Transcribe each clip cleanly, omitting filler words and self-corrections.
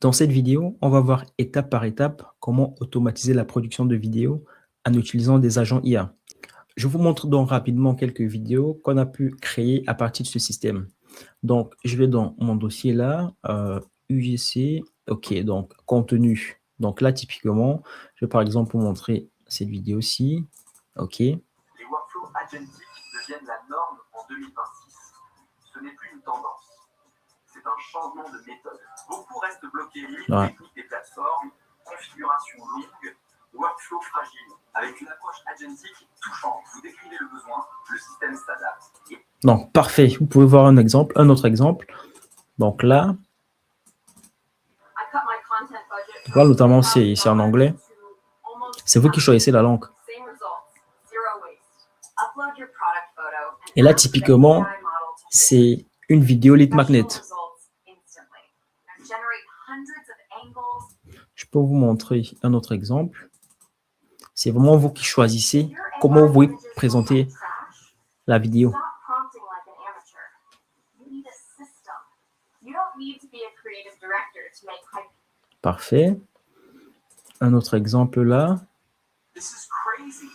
Dans cette vidéo, on va voir étape par étape comment automatiser la production de vidéos en utilisant des agents IA. Je vous montre donc rapidement quelques vidéos qu'on a pu créer à partir de ce système. Donc, je vais dans mon dossier là, UGC, ok, donc contenu. Donc là, typiquement, je vais par exemple vous montrer cette vidéo-ci, ok. Les workflows agentiques deviennent la norme en 2026. Ce n'est plus une tendance, c'est un changement de méthode. Beaucoup restent bloqués, Ouais. techniques des plateformes, configuration longue, workflow fragile. Avec une approche agentique, tout change. Vous décrivez le besoin, le système s'adapte. Donc, parfait. Vous pouvez voir un exemple, un autre exemple. Donc là, voilà, notamment, c'est en anglais. C'est vous qui choisissez la langue. Et là, typiquement, c'est une vidéo lead magnet. Je peux vous montrer un autre exemple. C'est vraiment vous qui choisissez comment vous voulez présenter la vidéo. Parfait. Un autre exemple là. This is crazy.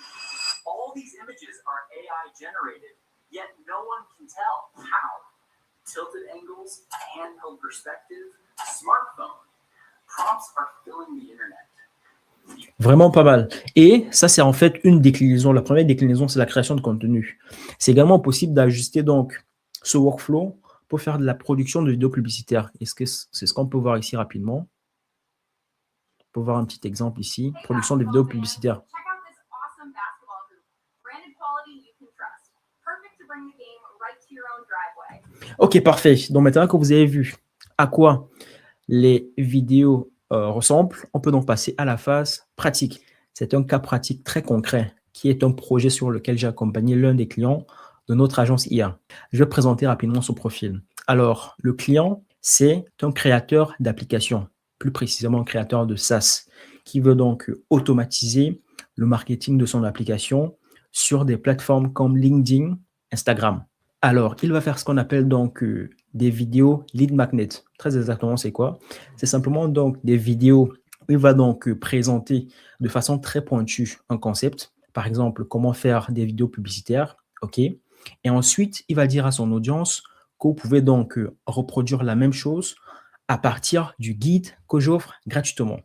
All these images are AI generated, yet no one can tell how. Tilted angles, handheld perspective, smartphone. Prompts are filling the internet. Vraiment pas mal. Et ça, c'est en fait une déclinaison. La première déclinaison, c'est la création de contenu. C'est également possible d'ajuster donc ce workflow pour faire de la production de vidéos publicitaires. Est-ce que c'est ce qu'on peut voir ici rapidement? On peut voir un petit exemple ici. Production de vidéos publicitaires. Ok, parfait. Donc maintenant que vous avez vu à quoi les vidéos ressemblent, on peut donc passer à la phase pratique. C'est un cas pratique très concret qui est un projet sur lequel j'ai accompagné l'un des clients de notre agence IA. Je vais présenter rapidement son profil. Alors, le client, c'est un créateur d'applications, plus précisément un créateur de SaaS, qui veut donc automatiser le marketing de son application sur des plateformes comme LinkedIn, Instagram. Alors, il va faire ce qu'on appelle donc des vidéos lead magnet. Très exactement, c'est quoi? C'est simplement donc des vidéos où il va donc présenter de façon très pointue un concept. Par exemple, comment faire des vidéos publicitaires, ok? Et ensuite, il va dire à son audience que vous pouvez donc reproduire la même chose à partir du guide que j'offre gratuitement.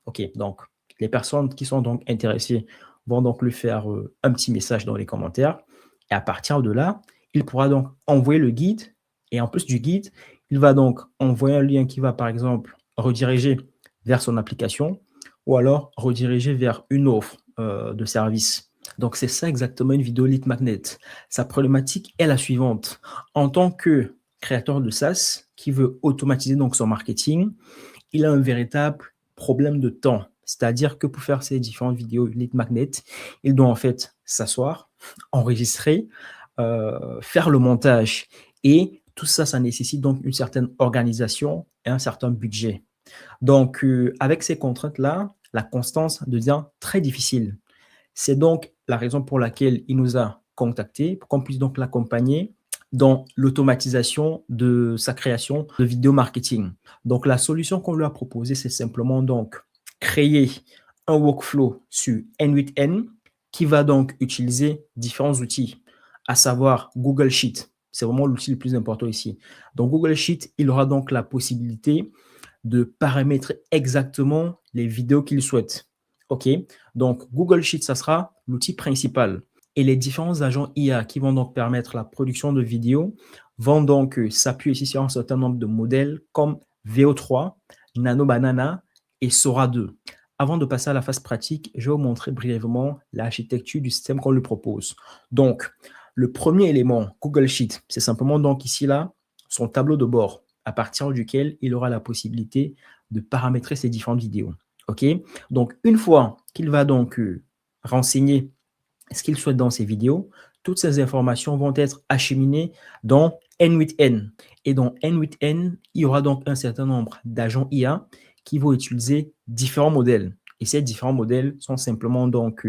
Ok, donc les personnes qui sont donc intéressées vont donc lui faire un petit message dans les commentaires. Et à partir de là, il pourra donc envoyer le guide. Et en plus du guide, il va donc envoyer un lien qui va, par exemple, rediriger vers son application ou alors rediriger vers une offre de service. Donc, c'est ça exactement une vidéo lead magnet. Sa problématique est la suivante. En tant que créateur de SaaS qui veut automatiser donc son marketing, il a un véritable problème de temps. C'est-à-dire que pour faire ces différentes vidéos lead magnet, il doit en fait s'asseoir, enregistrer, faire le montage. Et tout ça, ça nécessite donc une certaine organisation et un certain budget. Donc, avec ces contraintes-là, la constance devient très difficile. C'est donc la raison pour laquelle il nous a contactés, pour qu'on puisse donc l'accompagner dans l'automatisation de sa création de vidéo marketing. Donc, la solution qu'on lui a proposée, c'est simplement donc créer un workflow sur N8N qui va donc utiliser différents outils, à savoir Google Sheet. C'est vraiment l'outil le plus important ici. Dans Google Sheet, il aura donc la possibilité de paramétrer exactement les vidéos qu'il souhaite. OK? Donc, Google Sheet, ça sera l'outil principal. Et les différents agents IA qui vont donc permettre la production de vidéos vont donc s'appuyer ici sur un certain nombre de modèles comme VO3, Nano Banana et Sora 2. Avant de passer à la phase pratique, je vais vous montrer brièvement l'architecture du système qu'on lui propose. Donc, le premier élément, Google Sheet, c'est simplement donc ici là, son tableau de bord à partir duquel il aura la possibilité de paramétrer ses différentes vidéos. OK? Donc, une fois qu'il va donc renseigner ce qu'il souhaite dans ses vidéos, toutes ces informations vont être acheminées dans N8N. Et dans N8N, il y aura donc un certain nombre d'agents IA qui vont utiliser différents modèles. Et ces différents modèles sont simplement donc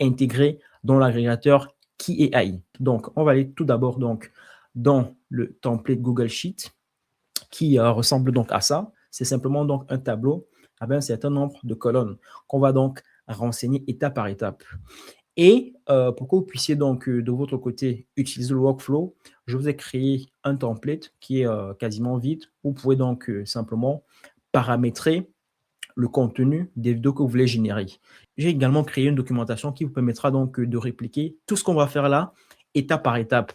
intégrés dans l'agrégateur KeyAI. Donc, on va aller tout d'abord donc dans le template Google Sheet qui ressemble donc à ça. c'est simplement donc un tableau avec un certain nombre de colonnes qu'on va donc renseigner étape par étape. Et pour que vous puissiez donc de votre côté utiliser le workflow, je vous ai créé un template qui est quasiment vide. Vous pouvez donc simplement paramétrer le contenu des vidéos que vous voulez générer. J'ai également créé une documentation qui vous permettra donc de répliquer tout ce qu'on va faire là, étape par étape.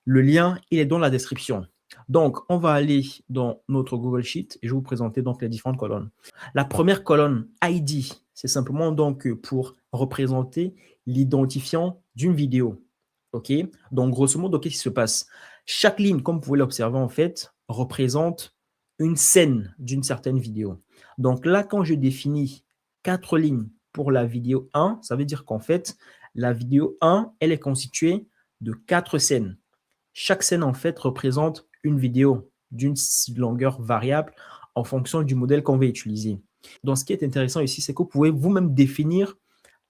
Le lien, il est dans la description. Donc, on va aller dans notre Google Sheet et je vais vous présenter donc les différentes colonnes. La première colonne, ID, c'est simplement donc pour représenter l'identifiant d'une vidéo. OK? Donc, grosso modo, qu'est-ce qui se passe? Chaque ligne, comme vous pouvez l'observer en fait, représente une scène d'une certaine vidéo. Donc là, quand je définis 4 lignes pour la vidéo 1, ça veut dire qu'en fait, la vidéo 1, elle est constituée de 4 scènes. Chaque scène, en fait, représente une vidéo d'une longueur variable en fonction du modèle qu'on va utiliser. Donc, ce qui est intéressant ici, c'est que vous pouvez vous-même définir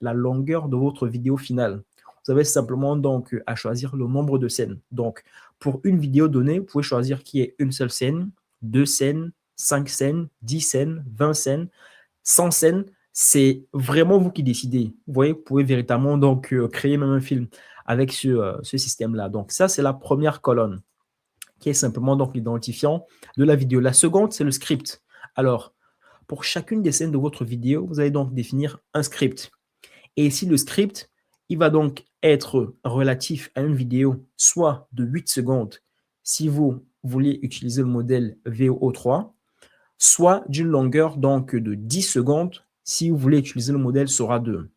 la longueur de votre vidéo finale. Vous avez simplement donc à choisir le nombre de scènes. Donc, pour une vidéo donnée, vous pouvez choisir qu'il y ait une seule scène, 2 scènes, 5 scènes, 10 scènes, 20 scènes, 100 scènes. C'est vraiment vous qui décidez. Vous voyez, vous pouvez véritablement donc créer même un film avec ce système-là. Donc, ça, c'est la première colonne qui est simplement donc l'identifiant de la vidéo. La seconde, c'est le script. Alors, pour chacune des scènes de votre vidéo, vous allez donc définir un script. Et ici, le script, il va donc être relatif à une vidéo, soit de 8 secondes, si vous voulez utiliser le modèle VO3, soit d'une longueur donc de 10 secondes, si vous voulez utiliser le modèle Sora 2.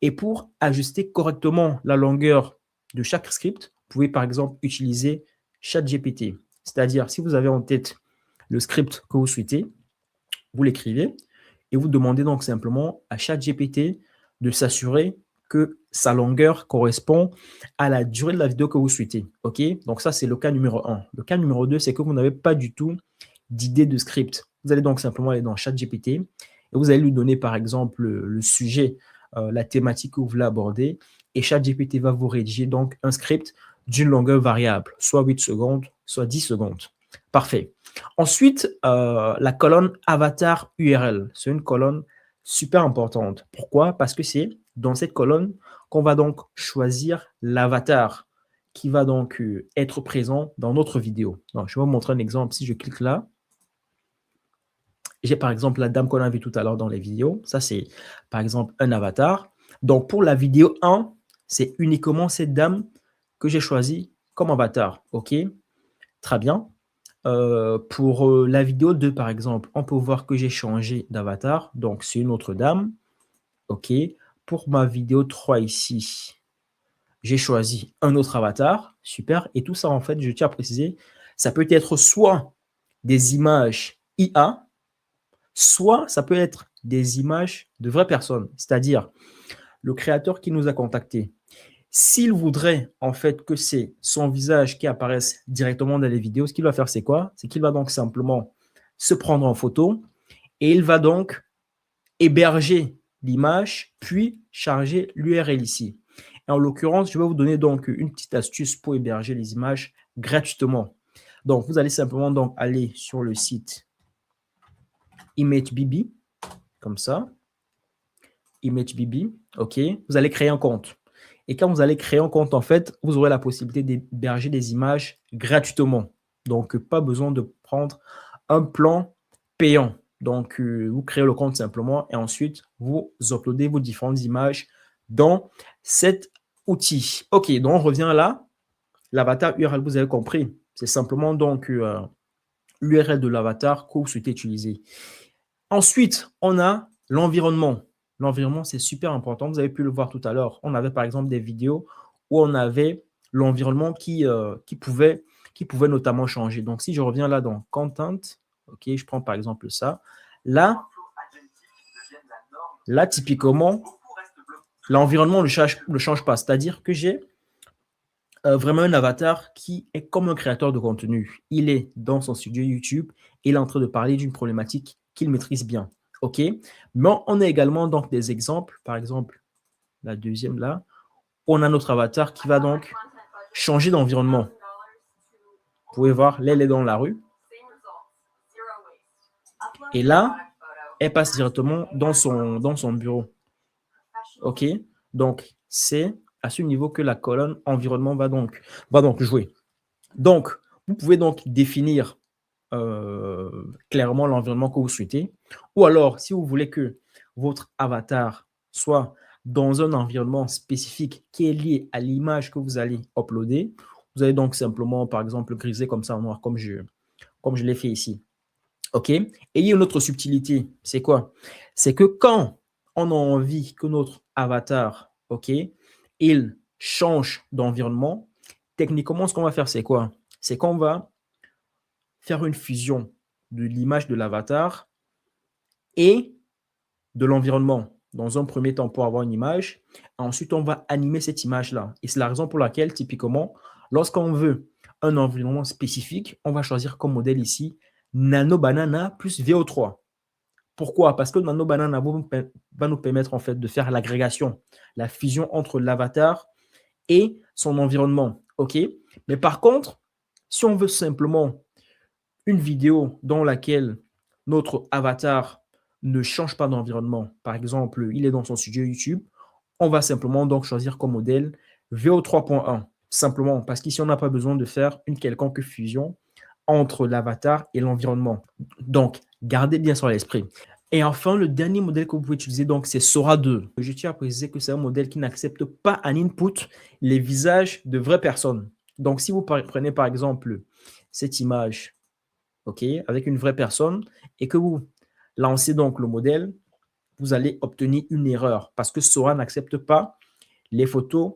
Et pour ajuster correctement la longueur de chaque script, vous pouvez par exemple utiliser ChatGPT. C'est-à-dire, si vous avez en tête le script que vous souhaitez, vous l'écrivez et vous demandez donc simplement à ChatGPT de s'assurer que sa longueur correspond à la durée de la vidéo que vous souhaitez. OK? Donc ça, c'est le cas numéro 1. Le cas numéro 2, c'est que vous n'avez pas du tout d'idée de script. Vous allez donc simplement aller dans ChatGPT et vous allez lui donner par exemple le sujet, la thématique que vous voulez aborder et ChatGPT va vous rédiger donc un script d'une longueur variable, soit 8 secondes, soit 10 secondes. Parfait. Ensuite, la colonne avatar URL. C'est une colonne super importante. Pourquoi? Parce que c'est dans cette colonne qu'on va donc choisir l'avatar qui va donc être présent dans notre vidéo. Donc, je vais vous montrer un exemple. Si je clique là, j'ai par exemple la dame qu'on a vue tout à l'heure dans les vidéos. Ça, c'est par exemple un avatar. Donc, pour la vidéo 1, c'est uniquement cette dame que j'ai choisie comme avatar. OK? Très bien. Pour la vidéo 2, par exemple, on peut voir que j'ai changé d'avatar. Donc, c'est une autre dame. OK. Pour ma vidéo 3 ici, j'ai choisi un autre avatar. Super. Et tout ça, en fait, je tiens à préciser, ça peut être soit des images IA, soit ça peut être des images de vraies personnes. C'est-à-dire, le créateur qui nous a contactés, s'il voudrait en fait que c'est son visage qui apparaisse directement dans les vidéos, ce qu'il va faire, c'est quoi? C'est qu'il va donc simplement se prendre en photo et il va donc héberger l'image, puis charger l'URL ici. Et en l'occurrence, je vais vous donner donc une petite astuce pour héberger les images gratuitement. Donc, vous allez simplement donc aller sur le site ImageBibi, comme ça. ImageBibi, OK. Vous allez créer un compte. Et quand vous allez créer un compte, en fait, vous aurez la possibilité d'héberger des images gratuitement. Donc, pas besoin de prendre un plan payant. Donc, vous créez le compte simplement et ensuite, vous uploadez vos différentes images dans cet outil. OK, donc on revient là. L'avatar URL, vous avez compris. C'est simplement donc l'URL de l'avatar que vous souhaitez utiliser. Ensuite, on a l'environnement. L'environnement, c'est super important. Vous avez pu le voir tout à l'heure. On avait par exemple des vidéos où on avait l'environnement qui pouvait notamment changer. Donc, si je reviens là dans Content, OK, je prends par exemple ça. Là, typiquement, l'environnement ne change pas. C'est-à-dire que j'ai vraiment un avatar qui est comme un créateur de contenu. Il est dans son studio YouTube et il est en train de parler d'une problématique qu'il maîtrise bien. OK? Mais on a également donc des exemples. Par exemple, la deuxième là, on a notre avatar qui va donc changer d'environnement. Vous pouvez voir, là, elle est dans la rue. Et là, elle passe directement dans son bureau. OK? Donc, c'est à ce niveau que la colonne environnement va donc jouer. Donc, vous pouvez donc définir clairement l'environnement que vous souhaitez. Ou alors, si vous voulez que votre avatar soit dans un environnement spécifique qui est lié à l'image que vous allez uploader, vous allez donc simplement, par exemple, griser comme ça en noir, comme je l'ai fait ici. OK? Et il y a une autre subtilité. C'est quoi? C'est que quand on a envie que notre avatar, OK, il change d'environnement, techniquement, ce qu'on va faire, c'est quoi? C'est qu'on va faire une fusion de l'image de l'avatar et de l'environnement. Dans un premier temps, pour avoir une image. Ensuite, on va animer cette image-là. Et c'est la raison pour laquelle, typiquement, lorsqu'on veut un environnement spécifique, on va choisir comme modèle ici Nano Banana plus VO3. Pourquoi? Parce que Nano Banana va nous permettre en fait de faire l'agrégation, la fusion entre l'avatar et son environnement. OK? Mais par contre, si on veut simplement une vidéo dans laquelle notre avatar ne change pas d'environnement, par exemple, il est dans son studio YouTube, on va simplement donc choisir comme modèle VO3.1, simplement parce qu'ici, on n'a pas besoin de faire une quelconque fusion entre l'avatar et l'environnement. Donc, gardez bien ça à l'esprit. Et enfin, le dernier modèle que vous pouvez utiliser, donc, c'est Sora 2. Je tiens à préciser que c'est un modèle qui n'accepte pas en input les visages de vraies personnes. Donc, si vous prenez par exemple cette image, OK, avec une vraie personne, et que vous lancez donc le modèle, vous allez obtenir une erreur parce que Sora n'accepte pas les photos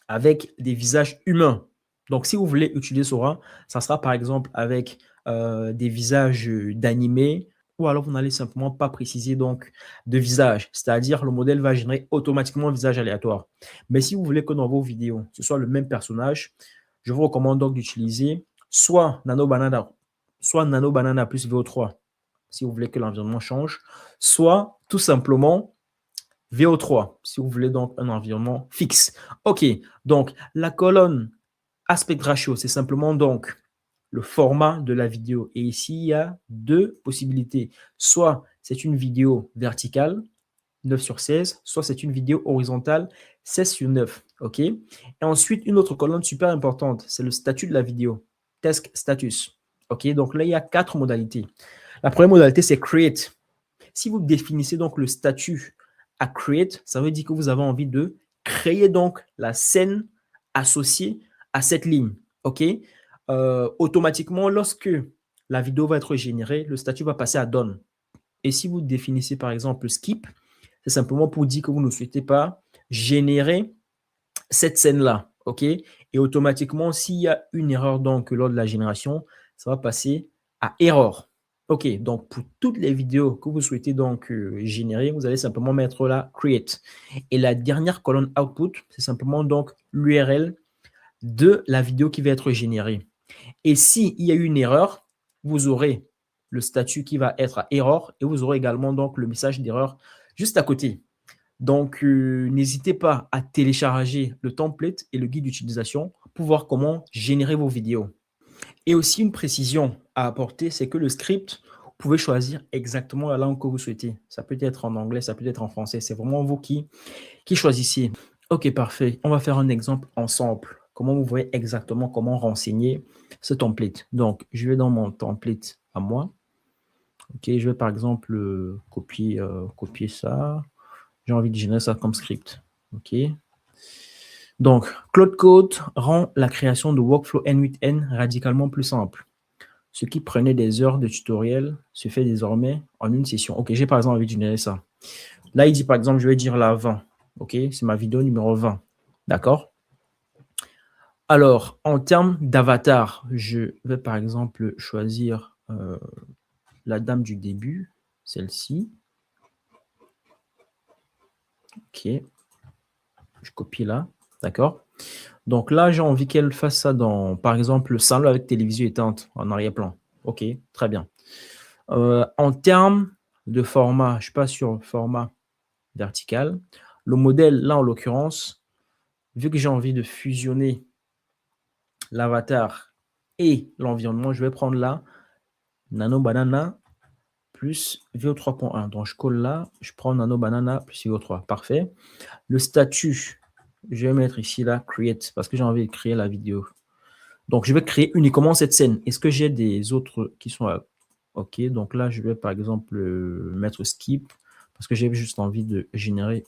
avec des visages humains. Donc, si vous voulez utiliser Sora, ça sera par exemple avec des visages d'animés, ou alors vous n'allez simplement pas préciser donc de visage, c'est-à-dire le modèle va générer automatiquement un visage aléatoire. Mais si vous voulez que dans vos vidéos, ce soit le même personnage, je vous recommande donc d'utiliser soit Nano Banana plus VO3, si vous voulez que l'environnement change, soit tout simplement VO3, si vous voulez donc un environnement fixe. OK, donc la colonne aspect ratio, c'est simplement donc le format de la vidéo. Et ici, il y a deux possibilités. Soit c'est une vidéo verticale, 9/16, soit c'est une vidéo horizontale, 16/9. OK? Et ensuite, une autre colonne super importante, c'est le statut de la vidéo, task status. OK? Donc là, il y a 4 modalités. La première modalité, c'est create. Si vous définissez donc le statut à create, ça veut dire que vous avez envie de créer donc la scène associée à cette ligne. OK? Automatiquement, lorsque la vidéo va être générée, le statut va passer à done. Et si vous définissez par exemple skip, c'est simplement pour dire que vous ne souhaitez pas générer cette scène-là. OK? Et automatiquement, s'il y a une erreur donc lors de la génération, ça va passer à error. OK, donc pour toutes les vidéos que vous souhaitez donc générer, vous allez simplement mettre là create. Et la dernière colonne output, c'est simplement donc l'URL de la vidéo qui va être générée. Et s'il y a une erreur, vous aurez le statut qui va être à error et vous aurez également donc le message d'erreur juste à côté. Donc, n'hésitez pas à télécharger le template et le guide d'utilisation pour voir comment générer vos vidéos. Et aussi une précision à apporter, c'est que le script, vous pouvez choisir exactement la langue que vous souhaitez. Ça peut être en anglais, ça peut être en français. C'est vraiment vous qui choisissez. OK, parfait. On va faire un exemple ensemble. Comment vous voyez exactement comment renseigner ce template. Donc, je vais dans mon template à moi. OK, je vais par exemple copier ça. J'ai envie de générer ça comme script. OK. Donc, Claude Code rend la création de workflow N8N radicalement plus simple. Ce qui prenait des heures de tutoriel se fait désormais en une session. OK, j'ai par exemple envie de générer ça. Là, il dit par exemple, je vais dire la 20. OK, c'est ma vidéo numéro 20. D'accord? Alors, en termes d'avatar, je vais par exemple choisir la dame du début, celle-ci. OK. Je copie là. D'accord? Donc là, j'ai envie qu'elle fasse ça dans, par exemple, le salon avec télévision éteinte en arrière-plan. OK, très bien. En termes de format, je ne suis pas sur le format vertical. Le modèle, là, en l'occurrence, vu que j'ai envie de fusionner l'avatar et l'environnement, je vais prendre là Nano Banana plus VO3.1. Donc, je colle là, je prends Nano Banana plus VO3. Parfait. Le statut, je vais mettre ici là, create, parce que j'ai envie de créer la vidéo. Donc, je vais créer uniquement cette scène. Est-ce que j'ai des autres qui sont là? OK, donc là, je vais par exemple mettre skip, parce que j'ai juste envie de générer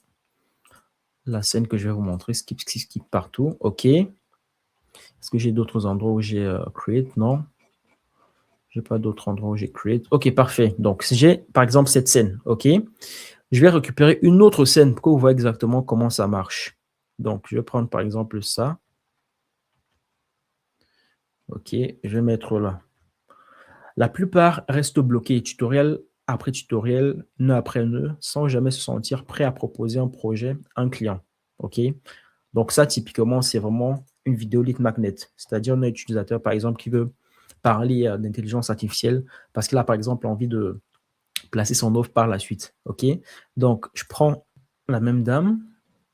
la scène que je vais vous montrer. Skip, skip, skip partout. OK. Est-ce que j'ai d'autres endroits où j'ai create? Non. J'ai pas d'autres endroits où j'ai create. OK, parfait. Donc, si j'ai par exemple cette scène, OK, je vais récupérer une autre scène pour que vous voyez exactement comment ça marche. Donc, je vais prendre par exemple ça. OK, je vais mettre là. La plupart restent bloqués tutoriel après tutoriel, nœud après nœud, sans jamais se sentir prêt à proposer un projet à un client. OK? Donc ça, typiquement, c'est vraiment une vidéo lead magnet, c'est-à-dire un utilisateur, par exemple, qui veut parler d'intelligence artificielle parce qu'il a, par exemple, envie de placer son offre par la suite. OK? Donc, je prends la même dame.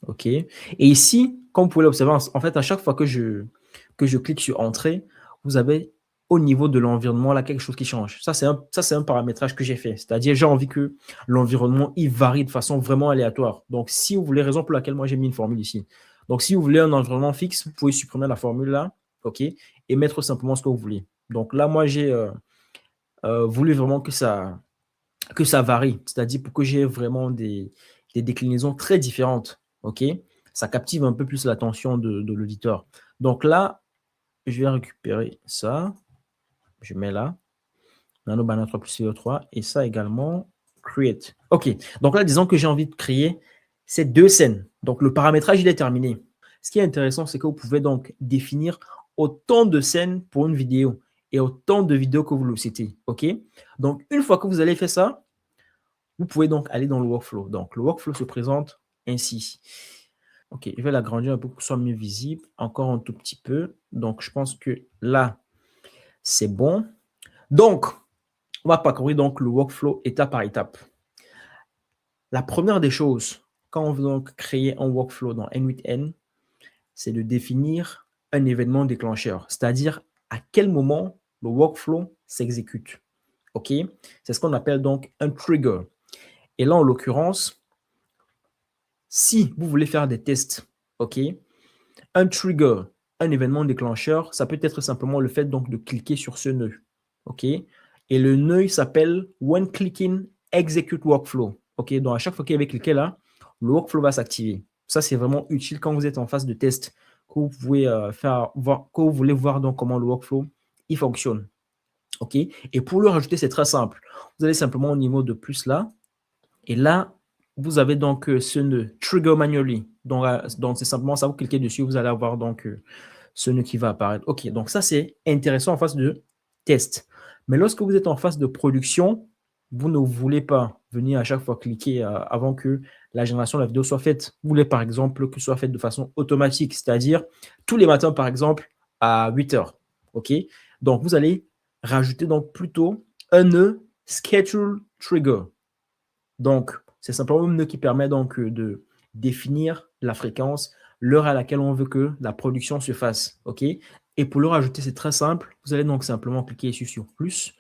OK? Et ici, comme vous pouvez l'observer, en fait, à chaque fois que je clique sur Entrée, vous avez au niveau de l'environnement, là, quelque chose qui change. Ça, c'est un paramétrage que j'ai fait. C'est-à-dire, j'ai envie que l'environnement, il varie de façon vraiment aléatoire. Donc, si vous voulez, raison pour laquelle moi, j'ai mis une formule ici. Donc, si vous voulez un environnement fixe, vous pouvez supprimer la formule là, OK, et mettre simplement ce que vous voulez. Donc là, moi, j'ai voulu vraiment que ça varie. C'est-à-dire pour que j'ai vraiment des déclinaisons très différentes, OK. Ça captive un peu plus l'attention de l'auditeur. Donc là, je vais récupérer ça. Je mets là, Nano Banana 3 plus CO3, et ça également, create. OK, donc là, disons que j'ai envie de créer ces deux scènes. Donc, le paramétrage, il est terminé. Ce qui est intéressant, c'est que vous pouvez donc définir autant de scènes pour une vidéo et autant de vidéos que vous le souhaitez. OK, donc, une fois que vous allez faire ça, vous pouvez donc aller dans le workflow. Donc, le workflow se présente ainsi. OK, je vais l'agrandir un peu pour que ce soit mieux visible. Encore un tout petit peu. Donc, je pense que là, c'est bon. Donc, on va parcourir donc le workflow étape par étape. La première des choses, quand on veut donc créer un workflow dans N8N, c'est de définir un événement déclencheur, c'est-à-dire à quel moment le workflow s'exécute. OK? C'est ce qu'on appelle donc un trigger. Et là, en l'occurrence, si vous voulez faire des tests, OK, un trigger, un événement déclencheur, ça peut être simplement le fait donc de cliquer sur ce nœud. OK? Et le nœud s'appelle When Clicking Execute Workflow. OK? Donc, à chaque fois qu'il va cliquer là, le workflow va s'activer. Ça, c'est vraiment utile quand vous êtes en phase de test, que vous pouvez que vous voulez voir donc comment le workflow il fonctionne. OK? Et pour le rajouter, c'est très simple. Vous allez simplement au niveau de plus là. Et là, vous avez donc ce nœud Trigger Manually. Donc c'est simplement ça, vous cliquez dessus, vous allez avoir donc ce nœud qui va apparaître. OK, donc ça, c'est intéressant en phase de test. Mais lorsque vous êtes en phase de production, vous ne voulez pas venir à chaque fois cliquer avant que la génération de la vidéo soit faite. Vous voulez par exemple que ce soit fait de façon automatique, c'est-à-dire tous les matins par exemple à 8 heures. OK, donc vous allez rajouter donc plutôt un nœud Schedule Trigger. Donc, c'est simplement un nœud qui permet donc de définir la fréquence, l'heure à laquelle on veut que la production se fasse. OK? Et pour le rajouter, c'est très simple. Vous allez donc simplement cliquer ici sur plus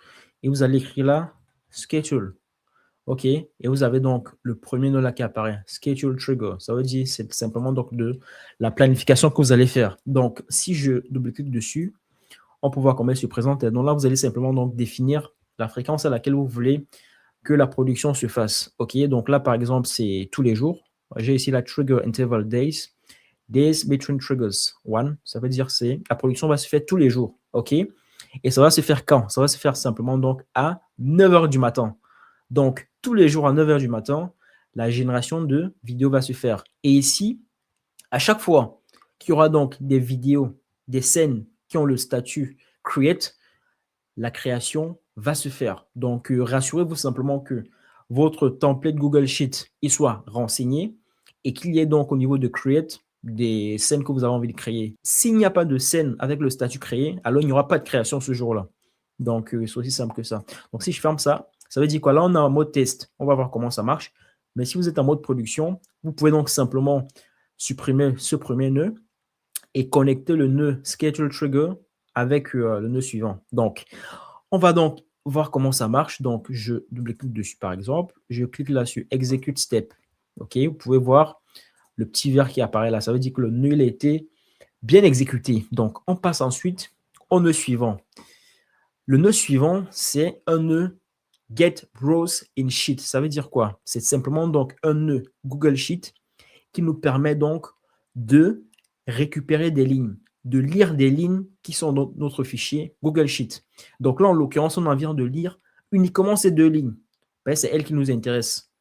et vous allez écrire là schedule. OK? Et vous avez donc le premier nœud là qui apparaît, schedule trigger. Ça veut dire c'est simplement donc de la planification que vous allez faire. Donc, si je double-clique dessus, on peut voir comment elle se présente. Donc là, vous allez simplement donc définir la fréquence à laquelle vous voulez que la production se fasse. OK, donc là, par exemple, c'est tous les jours. J'ai ici la trigger interval days. Days between triggers. One, ça veut dire c'est la production va se faire tous les jours. OK, et ça va se faire quand? Ça va se faire simplement donc à 9 h du matin. Donc, tous les jours à 9 h du matin, la génération de vidéos va se faire. Et ici, à chaque fois qu'il y aura donc des vidéos, des scènes qui ont le statut create, la création va se faire. Donc, rassurez-vous simplement que votre template Google Sheet il soit renseigné et qu'il y ait donc au niveau de Create des scènes que vous avez envie de créer. S'il n'y a pas de scène avec le statut créé, alors il n'y aura pas de création ce jour-là. Donc, c'est aussi simple que ça. Donc, si je ferme ça, ça veut dire quoi? Là, on est en mode test. On va voir comment ça marche. Mais si vous êtes en mode production, vous pouvez donc simplement supprimer ce premier nœud et connecter le nœud Schedule Trigger avec le nœud suivant. Donc, on va donc voir comment ça marche, donc je double-clique dessus par exemple. Je clique là sur Execute Step. OK, vous pouvez voir le petit vert qui apparaît là. Ça veut dire que le nœud il a été bien exécuté. Donc, on passe ensuite au nœud suivant. Le nœud suivant, c'est un nœud Get Rows in Sheet. Ça veut dire quoi? C'est simplement donc un nœud Google Sheet qui nous permet donc de récupérer des lignes, de lire des lignes qui sont dans notre fichier Google Sheet. Donc là, en l'occurrence, on a envie de lire uniquement ces deux lignes. C'est elles qui nous intéressent.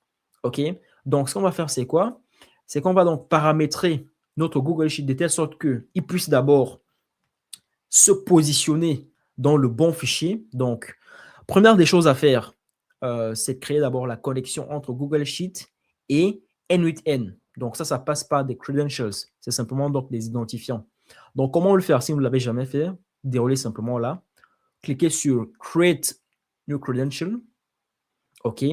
OK? Donc, ce qu'on va faire, c'est quoi? C'est qu'on va donc paramétrer notre Google Sheet de telle sorte qu'il puisse d'abord se positionner dans le bon fichier. Donc, première des choses à faire, c'est de créer d'abord la connexion entre Google Sheet et N8N. Donc, ça passe par des credentials. C'est simplement donc des identifiants. Donc, comment le faire si vous ne l'avez jamais fait? Déroulez simplement là. Cliquez sur Create New Credential. OK.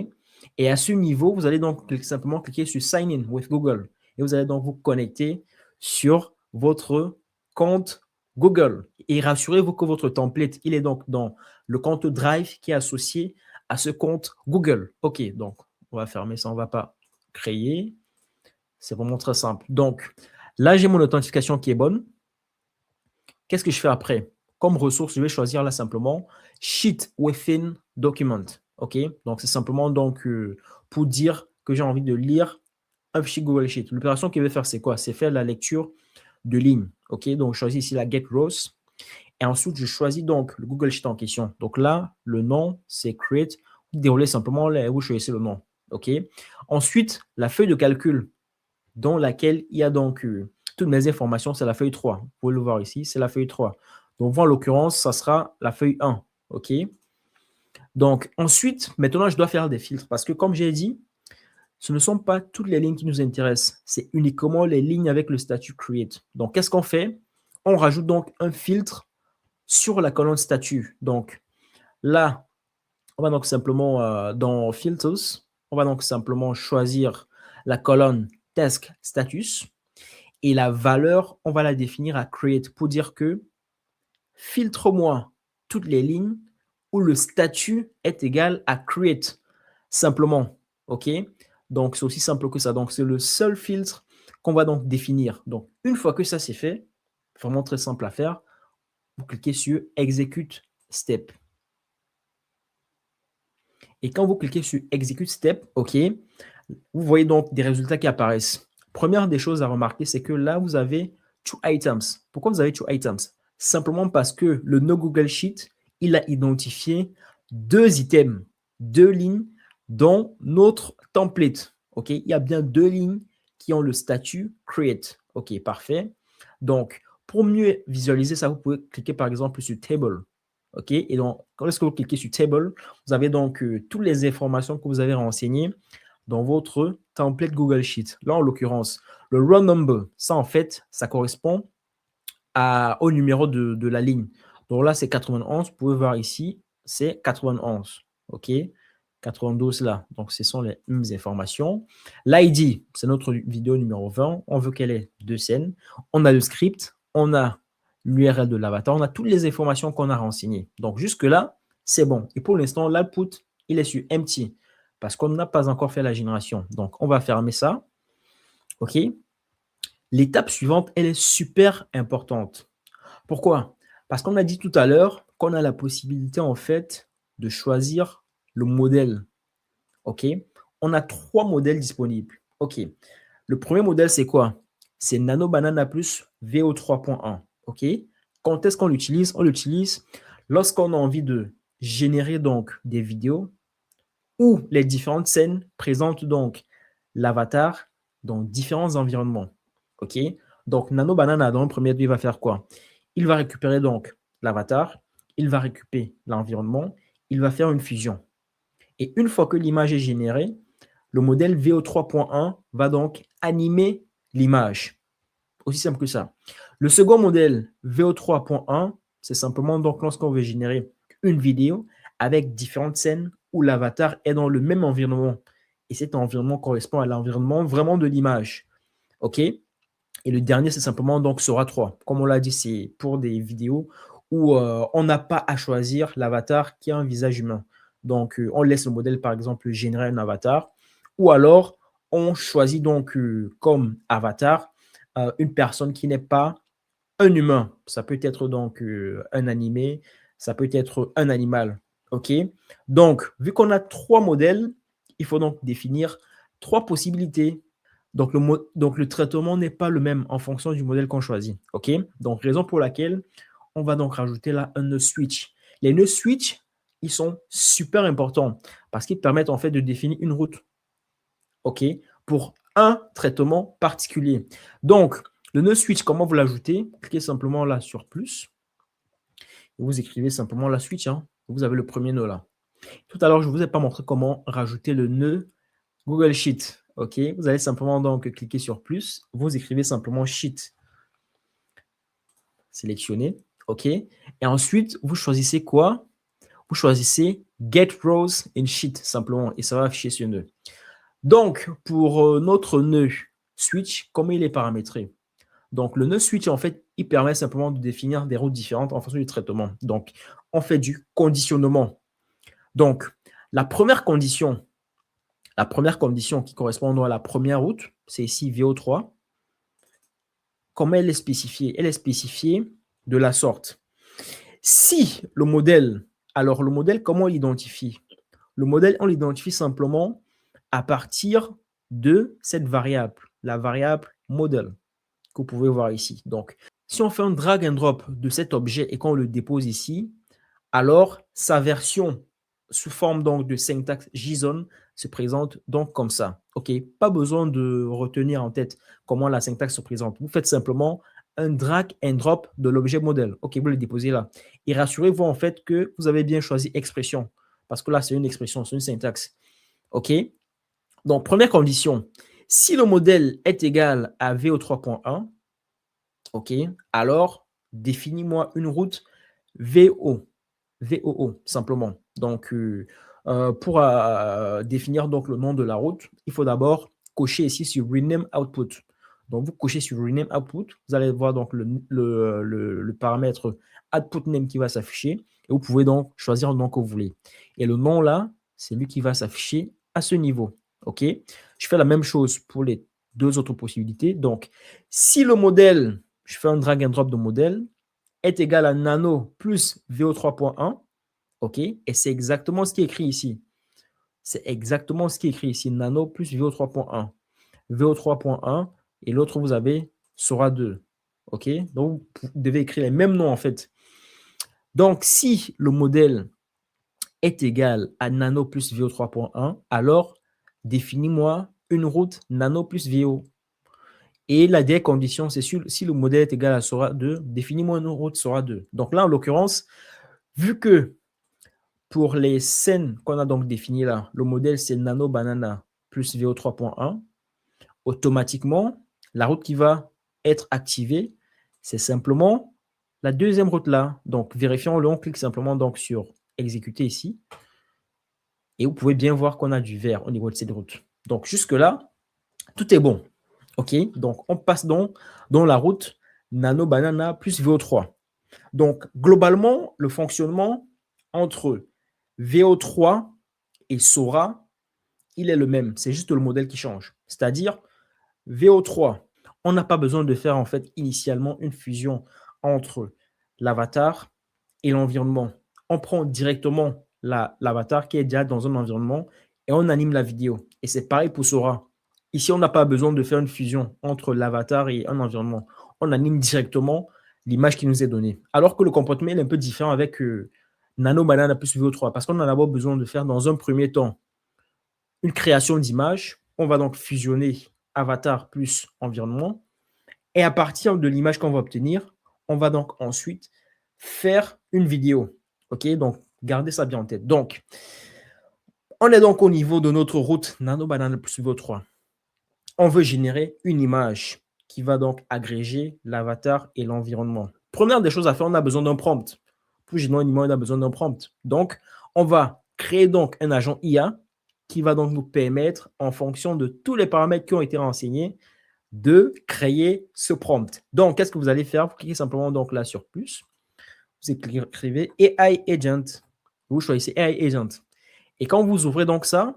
Et à ce niveau, vous allez donc simplement cliquer sur Sign in with Google. Et vous allez donc vous connecter sur votre compte Google. Et rassurez-vous que votre template, il est donc dans le compte Drive qui est associé à ce compte Google. OK, donc on va fermer ça, on ne va pas créer. C'est vraiment très simple. Donc là, j'ai mon authentification qui est bonne. Qu'est-ce que je fais après? Comme ressource, je vais choisir là simplement Sheet within Document. OK, donc c'est simplement donc pour dire que j'ai envie de lire un fichier Google Sheet. L'opération qu'il veut faire, c'est quoi? C'est faire la lecture de lignes. OK, donc je choisis ici la Get Rows. Et ensuite, je choisis donc le Google Sheet en question. Donc là, le nom, c'est Create. Vous déroulez simplement là où vous choisissez le nom. OK. Ensuite, la feuille de calcul dans laquelle il y a donc toutes mes informations, c'est la feuille 3. Vous pouvez le voir ici, c'est la feuille 3. Donc, en l'occurrence, ça sera la feuille 1. OK. Donc, ensuite, maintenant, je dois faire des filtres parce que, comme j'ai dit, ce ne sont pas toutes les lignes qui nous intéressent. C'est uniquement les lignes avec le statut Create. Donc, qu'est-ce qu'on fait? On rajoute donc un filtre sur la colonne statut. Donc, là, on va donc simplement dans Filters, on va donc simplement choisir la colonne Task Status et la valeur, on va la définir à Create pour dire que filtre-moi toutes les lignes où le statut est égal à Create. Simplement, OK? Donc, c'est aussi simple que ça. Donc, c'est le seul filtre qu'on va donc définir. Donc, une fois que ça c'est fait, vraiment très simple à faire, vous cliquez sur Execute Step. Et quand vous cliquez sur Execute Step, OK, vous voyez donc des résultats qui apparaissent. Première des choses à remarquer, c'est que là, vous avez Two Items. Pourquoi vous avez Two Items? Simplement parce que le No Google Sheet, il a identifié deux items, deux lignes dans notre template. OK, il y a bien deux lignes qui ont le statut Create. OK, parfait. Donc, pour mieux visualiser ça, vous pouvez cliquer par exemple sur Table. OK, et donc, lorsque vous cliquez sur Table, vous avez donc toutes les informations que vous avez renseignées dans votre template Google Sheet. Là, en l'occurrence, le row number, ça en fait, ça correspond au numéro de la ligne. Donc là, c'est 91. Vous pouvez voir ici, c'est 91. OK, 92 là. Donc, ce sont les mêmes informations. L'ID, c'est notre vidéo numéro 20. On veut qu'elle ait deux scènes. On a le script, on a l'URL de l'avatar, on a toutes les informations qu'on a renseignées. Donc, jusque-là, c'est bon. Et pour l'instant, l'output, il est sur empty parce qu'on n'a pas encore fait la génération. Donc, on va fermer ça. OK. L'étape suivante, elle est super importante. Pourquoi? Parce qu'on a dit tout à l'heure qu'on a la possibilité, en fait, de choisir le modèle. OK. On a trois modèles disponibles. OK. Le premier modèle, c'est quoi? C'est Nano Banana Plus VO3.1. OK. Quand est-ce qu'on l'utilise? On l'utilise lorsqu'on a envie de générer donc des vidéos où les différentes scènes présentent donc l'avatar dans différents environnements. OK. Donc, Nano Banana, dans le premier, il va faire quoi? Il va récupérer donc l'avatar, il va récupérer l'environnement, il va faire une fusion. Et une fois que l'image est générée, le modèle VO3.1 va donc animer l'image. Aussi simple que ça. Le second modèle, VO3.1, c'est simplement donc lorsqu'on veut générer une vidéo avec différentes scènes où l'avatar est dans le même environnement. Et cet environnement correspond à l'environnement vraiment de l'image. OK? Et le dernier, c'est simplement donc Sora 3. Comme on l'a dit, c'est pour des vidéos où on n'a pas à choisir l'avatar qui a un visage humain. Donc, on laisse le modèle, par exemple, générer un avatar, ou alors on choisit donc comme avatar une personne qui n'est pas un humain. Ça peut être donc un animé, ça peut être un animal. OK? Donc, vu qu'on a 3 modèles, il faut donc définir 3 possibilités. Donc, le traitement n'est pas le même en fonction du modèle qu'on choisit. OK? Donc, raison pour laquelle on va donc rajouter là un nœud switch. Les nœuds switch, ils sont super importants parce qu'ils permettent en fait de définir une route. OK? Pour un traitement particulier. Donc, le nœud switch, comment vous l'ajoutez? Cliquez simplement là sur plus. Et vous écrivez simplement la switch. Hein. Vous avez le premier nœud là. Tout à l'heure, je ne vous ai pas montré comment rajouter le nœud Google Sheet. OK? Vous allez simplement donc cliquer sur plus. Vous écrivez simplement Sheet. Sélectionnez. OK? Et ensuite, vous choisissez quoi? Vous choisissez Get Rows in Sheet simplement. Et ça va afficher ce nœud. Donc, pour notre nœud switch, comment il est paramétré? Donc, le nœud switch, en fait, il permet simplement de définir des routes différentes en fonction du traitement. Donc, on fait du conditionnement. Donc, la première condition qui correspond à la première route, c'est ici VO3. Comment elle est spécifiée? Elle est spécifiée de la sorte. Si le modèle, alors le modèle, comment on l'identifie? Le modèle, on l'identifie simplement à partir de cette variable, la variable model, que vous pouvez voir ici. Donc, si on fait un drag and drop de cet objet et qu'on le dépose ici, alors sa version sous forme donc de syntaxe JSON se présente donc comme ça. OK, pas besoin de retenir en tête comment la syntaxe se présente. Vous faites simplement un drag and drop de l'objet modèle. OK, vous le déposez là. Et rassurez-vous en fait que vous avez bien choisi expression parce que là, c'est une expression, c'est une syntaxe. OK, donc première condition, si le modèle est égal à VO3.1, OK, alors définis-moi une route VOO, simplement. Donc, pour définir donc le nom de la route, il faut d'abord cocher ici sur Rename Output. Donc, vous cochez sur Rename Output, vous allez voir donc le paramètre Output Name qui va s'afficher et vous pouvez donc choisir le nom que vous voulez. Et le nom là, c'est lui qui va s'afficher à ce niveau. OK? Je fais la même chose pour les deux autres possibilités. Donc, si le modèle, je fais un drag and drop de modèle, est égal à nano plus VO3.1, OK? Et c'est exactement ce qui est écrit ici. C'est exactement ce qui est écrit ici, nano plus VO3.1. VO3.1 et l'autre, vous avez Sora 2. OK? Donc, vous devez écrire les mêmes noms en fait. Donc, si le modèle est égal à nano plus VO3.1, alors définis-moi une route nano plus VO. Et la dernière condition, c'est si le modèle est égal à Sora 2, définis-moi une route Sora 2. Donc là, en l'occurrence, vu que pour les scènes qu'on a donc définies là, le modèle c'est Nano Banana plus VO3.1, automatiquement, la route qui va être activée, c'est simplement la deuxième route là. Donc, vérifions-le, on clique simplement donc sur exécuter ici. Et vous pouvez bien voir qu'on a du vert au niveau de cette route. Donc, jusque-là, tout est bon. OK? Donc, on passe donc dans la route Nano Banana plus VO3. Donc, globalement, le fonctionnement entre VO3 et Sora, il est le même. C'est juste le modèle qui change. C'est-à-dire, VO3, on n'a pas besoin de faire en fait initialement une fusion entre l'avatar et l'environnement. On prend directement l'avatar qui est déjà dans un environnement et on anime la vidéo. Et c'est pareil pour Sora. Ici, on n'a pas besoin de faire une fusion entre l'avatar et un environnement. On anime directement l'image qui nous est donnée. Alors que le comportement est un peu différent avec Nano Banana plus VO3 parce qu'on en a d'abord besoin de faire dans un premier temps une création d'image. On va donc fusionner avatar plus environnement. Et à partir de l'image qu'on va obtenir, on va donc ensuite faire une vidéo. OK? Donc, gardez ça bien en tête. Donc, on est donc au niveau de notre route Nano Banana plus VO3. On veut générer une image qui va donc agréger l'avatar et l'environnement. Première des choses à faire, on a besoin d'un prompt. Pour générer une image, on a besoin d'un prompt. Donc, on va créer donc un agent IA qui va donc nous permettre, en fonction de tous les paramètres qui ont été renseignés, de créer ce prompt. Donc, qu'est-ce que vous allez faire? Vous cliquez simplement donc là sur plus. vous écrivez AI Agent. Vous choisissez AI Agent. Et quand vous ouvrez donc ça,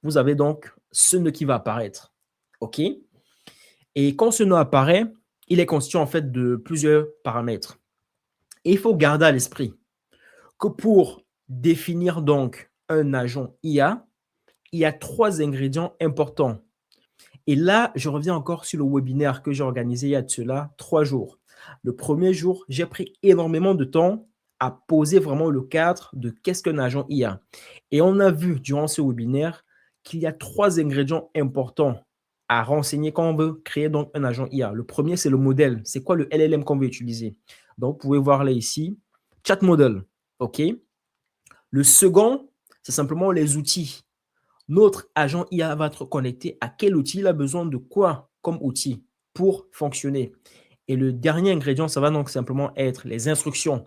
vous avez donc ce nœud qui va apparaître. OK? Et quand ce nœud apparaît, il est constitué en fait de plusieurs paramètres. Et il faut garder à l'esprit que pour définir donc un agent IA, il y a 3 ingrédients importants. Et là, je reviens encore sur le webinaire que j'ai organisé il y a de cela 3 jours. Le premier jour, j'ai pris énormément de temps à poser vraiment le cadre de qu'est-ce qu'un agent IA. Et on a vu durant ce webinaire qu'il y a 3 ingrédients importants à renseigner quand on veut créer donc un agent IA. Le premier, c'est le modèle. C'est quoi le LLM qu'on veut utiliser? Donc, vous pouvez voir là ici, chat model. OK? Le second, c'est simplement les outils. Notre agent IA va être connecté à quel outil? Il a besoin de quoi comme outil pour fonctionner? Et le dernier ingrédient, ça va donc simplement être les instructions.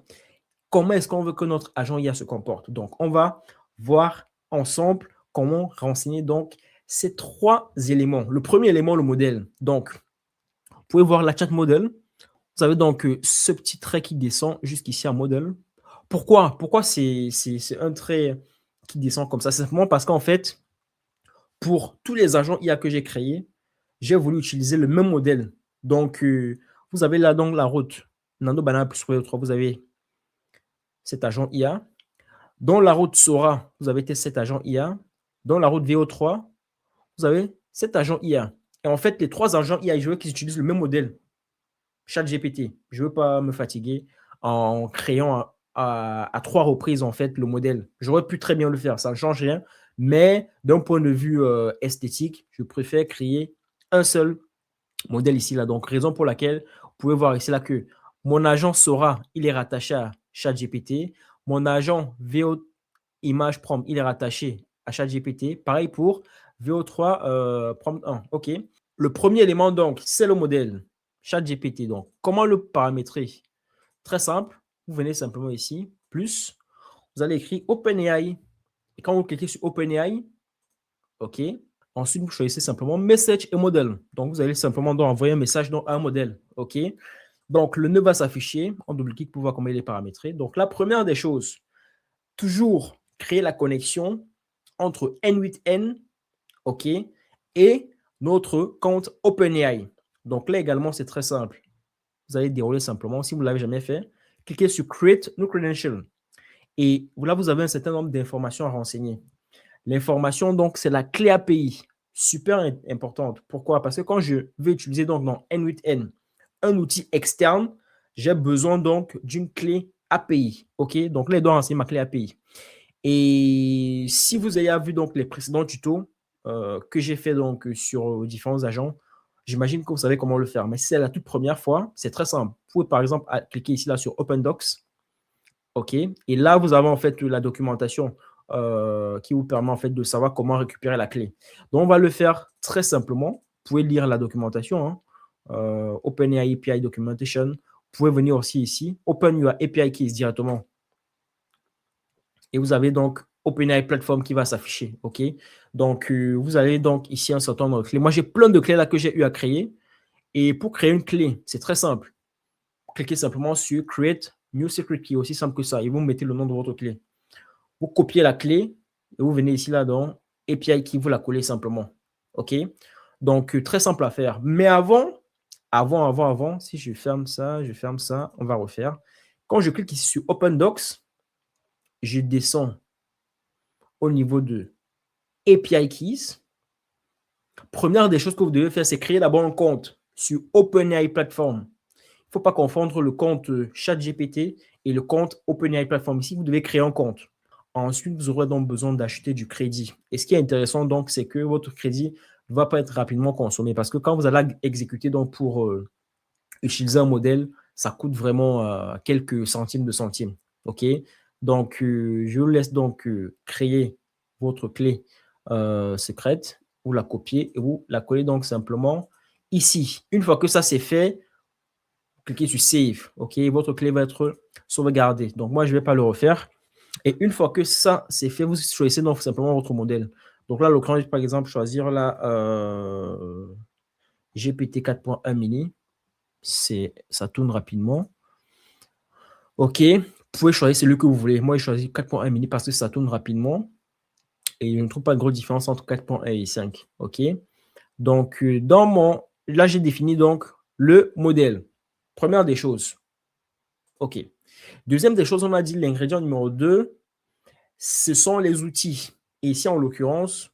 Comment est-ce qu'on veut que notre agent IA se comporte? Donc, on va voir ensemble comment renseigner donc ces 3 éléments. Le premier élément, le modèle. Donc, vous pouvez voir la chat model. Vous avez donc ce petit trait qui descend jusqu'ici à modèle. Pourquoi c'est un trait qui descend comme ça? C'est simplement parce qu'en fait, pour tous les agents IA que j'ai créés, j'ai voulu utiliser le même modèle. Donc, vous avez là donc la route Nano Banana plus Web 3, vous avez cet agent IA. Dans la route Sora, vous avez cet agent IA. Dans la route VO3, vous avez cet agent IA. Et en fait, les 3 agents IA, je veux qu'ils utilisent le même modèle, ChatGPT. Je ne veux pas me fatiguer en créant à 3 reprises en fait le modèle. J'aurais pu très bien le faire, ça ne change rien. Mais d'un point de vue esthétique, je préfère créer un seul modèle ici. Là. Donc, raison pour laquelle vous pouvez voir ici là que mon agent Sora, il est rattaché à ChatGPT. Mon agent VO Image Prompt, il est rattaché à ChatGPT. Pareil pour VO3 Prompt 1. OK. Le premier élément, donc, c'est le modèle ChatGPT. Donc, comment le paramétrer? Très simple. Vous venez simplement ici, plus, vous allez écrire OpenAI. Et quand vous cliquez sur OpenAI, OK, ensuite, vous choisissez simplement Message et Model. Donc, vous allez simplement envoyer un message dans un modèle. OK, donc le nœud va s'afficher. On double-clique pour voir comment il est paramétré. Donc, la première des choses, toujours créer la connexion entre N8N, OK, et notre compte OpenAI. Donc, là également, c'est très simple. Vous allez dérouler simplement. Si vous ne l'avez jamais fait, cliquez sur Create New Credential. Et là, vous avez un certain nombre d'informations à renseigner. L'information, donc, c'est la clé API. Super importante. Pourquoi? Parce que quand je vais utiliser donc dans N8N un outil externe, j'ai besoin donc d'une clé API. OK? Donc là, il doit renseigner ma clé API. Et si vous avez vu donc les précédents tutos que j'ai fait donc sur différents agents, j'imagine que vous savez comment le faire. Mais si c'est la toute première fois, c'est très simple. Vous pouvez par exemple cliquer ici là sur Open Docs. OK. Et là, vous avez en fait la documentation qui vous permet en fait de savoir comment récupérer la clé. Donc, on va le faire très simplement. Vous pouvez lire la documentation. Hein. OpenAI API Documentation. Vous pouvez venir aussi ici. Open your API keys directement. Et vous avez donc OpenAI Platform qui va s'afficher. OK. Donc, vous avez donc ici un certain nombre de clés. Moi, j'ai plein de clés là que j'ai eu à créer. Et pour créer une clé, c'est très simple. Cliquez simplement sur Create New Secret Key. Aussi simple que ça. Et vous mettez le nom de votre clé. Vous copiez la clé et vous venez ici là dans API Key, vous la collez simplement. OK? Donc, très simple à faire. Mais avant, si je ferme ça, on va refaire. Quand je clique ici sur Open Docs, je descends au niveau de API Keys. Première des choses que vous devez faire, c'est créer d'abord un compte sur OpenAI Platform. Il ne faut pas confondre le compte ChatGPT et le compte OpenAI Platform. Ici, vous devez créer un compte. Ensuite, vous aurez donc besoin d'acheter du crédit. Et ce qui est intéressant, donc, c'est que votre crédit ne va pas être rapidement consommé parce que quand vous allez exécuter donc, pour utiliser un modèle, ça coûte vraiment quelques centimes de centimes. OK? Donc, je vous laisse donc créer votre clé secrète. Vous la copiez et vous la collez donc simplement ici. Une fois que ça c'est fait, cliquez sur Save. OK? Votre clé va être sauvegardée. Donc, moi, je ne vais pas le refaire. Et une fois que ça, c'est fait, vous choisissez donc simplement votre modèle. Donc là, l'occurrence, je vais par exemple choisir la GPT 4.1 mini. Ça tourne rapidement. OK, vous pouvez choisir celui que vous voulez. Moi, j'ai choisi 4.1 mini parce que ça tourne rapidement et je ne trouve pas de grosse différence entre 4.1 et 5. OK. Donc, là, j'ai défini donc le modèle. Première des choses. OK. Deuxième des choses, on a dit l'ingrédient numéro 2, ce sont les outils. Et ici, en l'occurrence,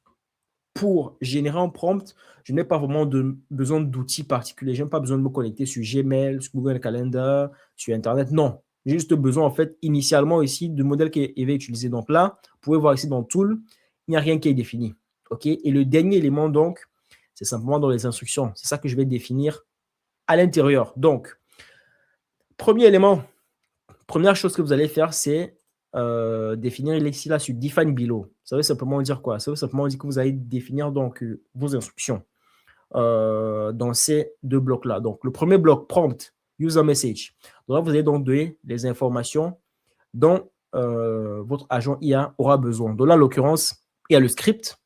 pour générer un prompt, je n'ai pas vraiment besoin d'outils particuliers. Je n'ai pas besoin de me connecter sur Gmail, sur Google Calendar, sur Internet. Non. J'ai juste besoin, en fait, initialement ici, du modèle qui est utilisé. Donc là, vous pouvez voir ici dans Tool, il n'y a rien qui est défini. OK? Et le dernier élément, donc, c'est simplement dans les instructions. C'est ça que je vais définir à l'intérieur. Donc, premier élément, première chose que vous allez faire, c'est définir ici là sur Define Below. Ça veut simplement dire quoi? Ça veut simplement dire que vous allez définir donc vos instructions dans ces deux blocs-là. Donc, le premier bloc, prompt, user message. Donc là, vous allez donc donner les informations dont votre agent IA aura besoin. Donc là, en l'occurrence, il y a le script.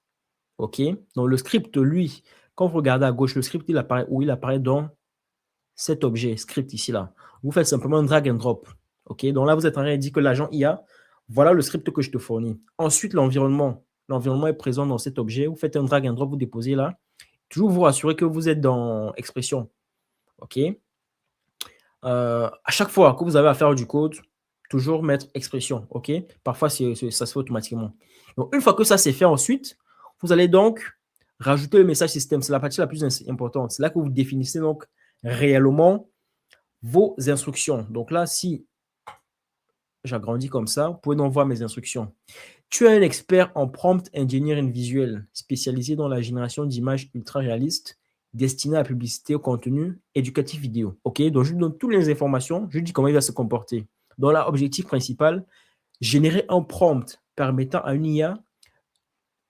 OK. Donc, le script, lui, quand vous regardez à gauche, le script, il apparaît dans cet objet script ici là. Vous faites simplement un drag and drop. OK. Donc là, vous êtes en train de dire que l'agent IA, voilà le script que je te fournis. Ensuite, l'environnement. L'environnement est présent dans cet objet. Vous faites un drag and drop, vous déposez là. Toujours vous rassurer que vous êtes dans expression. OK. À chaque fois que vous avez à faire du code, toujours mettre expression. OK. Parfois, ça se fait automatiquement. Donc, une fois que ça c'est fait ensuite, vous allez donc rajouter le message système. C'est la partie la plus importante. C'est là que vous définissez donc réellement vos instructions. Donc là, si j'agrandis comme ça, vous pouvez donc voir mes instructions. Tu es un expert en prompt engineering visuel, spécialisé dans la génération d'images ultra réalistes destinées à la publicité au contenu éducatif vidéo. OK, donc je lui donne toutes les informations, je lui dis comment il va se comporter. Donc là, objectif principal, générer un prompt permettant à une IA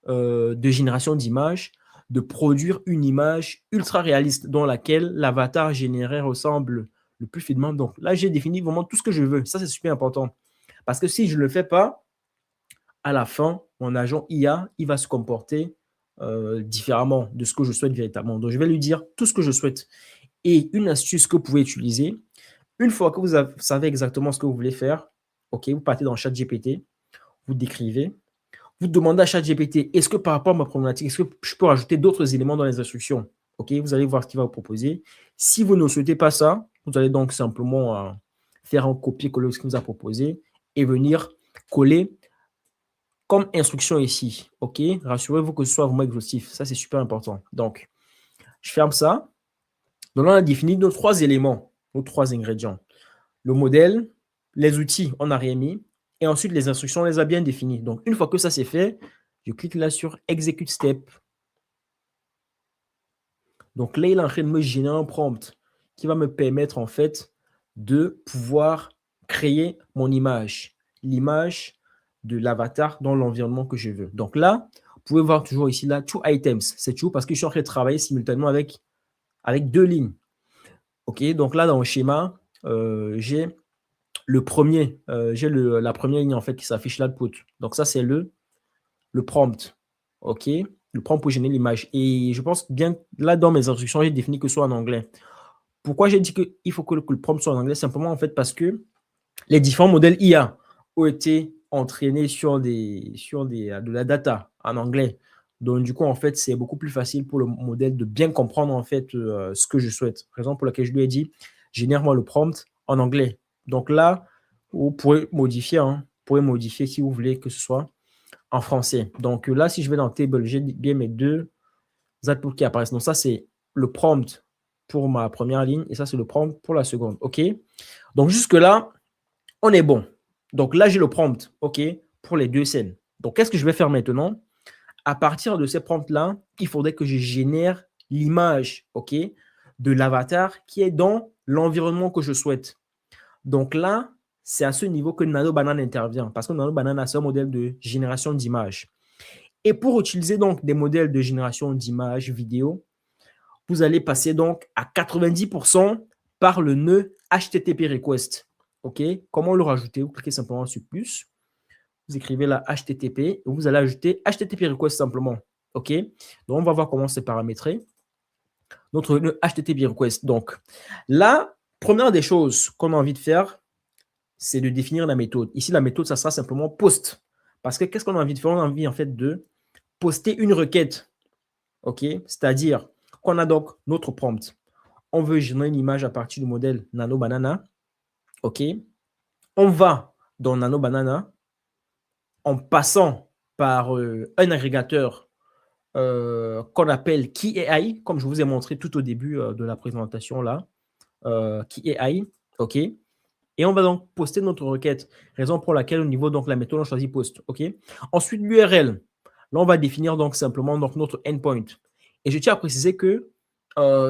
de génération d'images de produire une image ultra réaliste dans laquelle l'avatar généré ressemble le plus fidèlement. Donc là, j'ai défini vraiment tout ce que je veux. Ça, c'est super important. Parce que si je ne le fais pas, à la fin, mon agent IA, il va se comporter différemment de ce que je souhaite véritablement. Donc, je vais lui dire tout ce que je souhaite. Et une astuce que vous pouvez utiliser, une fois que vous savez exactement ce que vous voulez faire, OK, vous partez dans ChatGPT, vous décrivez, vous demandez à ChatGPT, est-ce que par rapport à ma problématique, est-ce que je peux rajouter d'autres éléments dans les instructions? OK, vous allez voir ce qu'il va vous proposer. Si vous ne souhaitez pas ça, vous allez donc simplement faire un copier-coller de ce qu'il vous a proposé et venir coller comme instruction ici. OK, rassurez-vous que ce soit vraiment exhaustif. Ça, c'est super important. Donc, je ferme ça. Donc là, on a défini nos 3 éléments, nos 3 ingrédients. Le modèle, les outils, on n'a rien mis. Et ensuite, les instructions, on les a bien définies. Donc, une fois que ça c'est fait, je clique là sur Execute Step. Donc là, il est en train de me générer un prompt qui va me permettre en fait de pouvoir créer mon image, l'image de l'avatar dans l'environnement que je veux. Donc là, vous pouvez voir toujours ici, là, Two Items. C'est toujours parce que je suis en train de travailler simultanément avec 2 lignes. OK, donc là, dans le schéma, j'ai la première ligne en fait qui s'affiche l'output. Donc ça, c'est le prompt. OK, le prompt pour générer l'image. Et je pense bien, là, dans mes instructions, j'ai défini que ce soit en anglais. Pourquoi j'ai dit qu'il faut que le prompt soit en anglais? Simplement, en fait, parce que les différents modèles IA ont été entraînés sur de la data en anglais. Donc, du coup, en fait, c'est beaucoup plus facile pour le modèle de bien comprendre, en fait, ce que je souhaite. Raison pour laquelle je lui ai dit, génère-moi le prompt en anglais. Donc là, vous pourrez modifier, si vous voulez que ce soit en français. Donc là, si je vais dans Table, j'ai bien mes 2 outputs qui apparaissent. Donc ça, c'est le prompt pour ma première ligne et ça, c'est le prompt pour la seconde. OK? Donc jusque-là, on est bon. Donc là, j'ai le prompt, OK, pour les 2 scènes. Donc qu'est-ce que je vais faire maintenant? À partir de ces prompts-là, il faudrait que je génère l'image, OK, de l'avatar qui est dans l'environnement que je souhaite. Donc là, c'est à ce niveau que Nano Banana intervient parce que Nano Banana, c'est un modèle de génération d'images. Et pour utiliser donc des modèles de génération d'images vidéo, vous allez passer donc à 90% par le nœud HTTP request. OK? Comment le rajouter? Vous cliquez simplement sur plus. Vous écrivez là HTTP et vous allez ajouter HTTP request simplement. OK? Donc, on va voir comment c'est paramétré. Notre nœud HTTP request. Donc, là, première des choses qu'on a envie de faire, c'est de définir la méthode. Ici, la méthode, ça sera simplement post. Parce que qu'est-ce qu'on a envie de faire? On a envie, en fait, de poster une requête. OK? C'est-à-dire qu'on a donc notre prompt. On veut générer une image à partir du modèle Nano Banana. OK? On va dans Nano Banana en passant par un agrégateur qu'on appelle KeyAI, comme je vous ai montré tout au début de la présentation là. KeyAI. OK? Et on va donc poster notre requête, raison pour laquelle au niveau donc la méthode on choisit post. OK? Ensuite, l'URL. Là, on va définir donc simplement donc, notre endpoint. Et je tiens à préciser que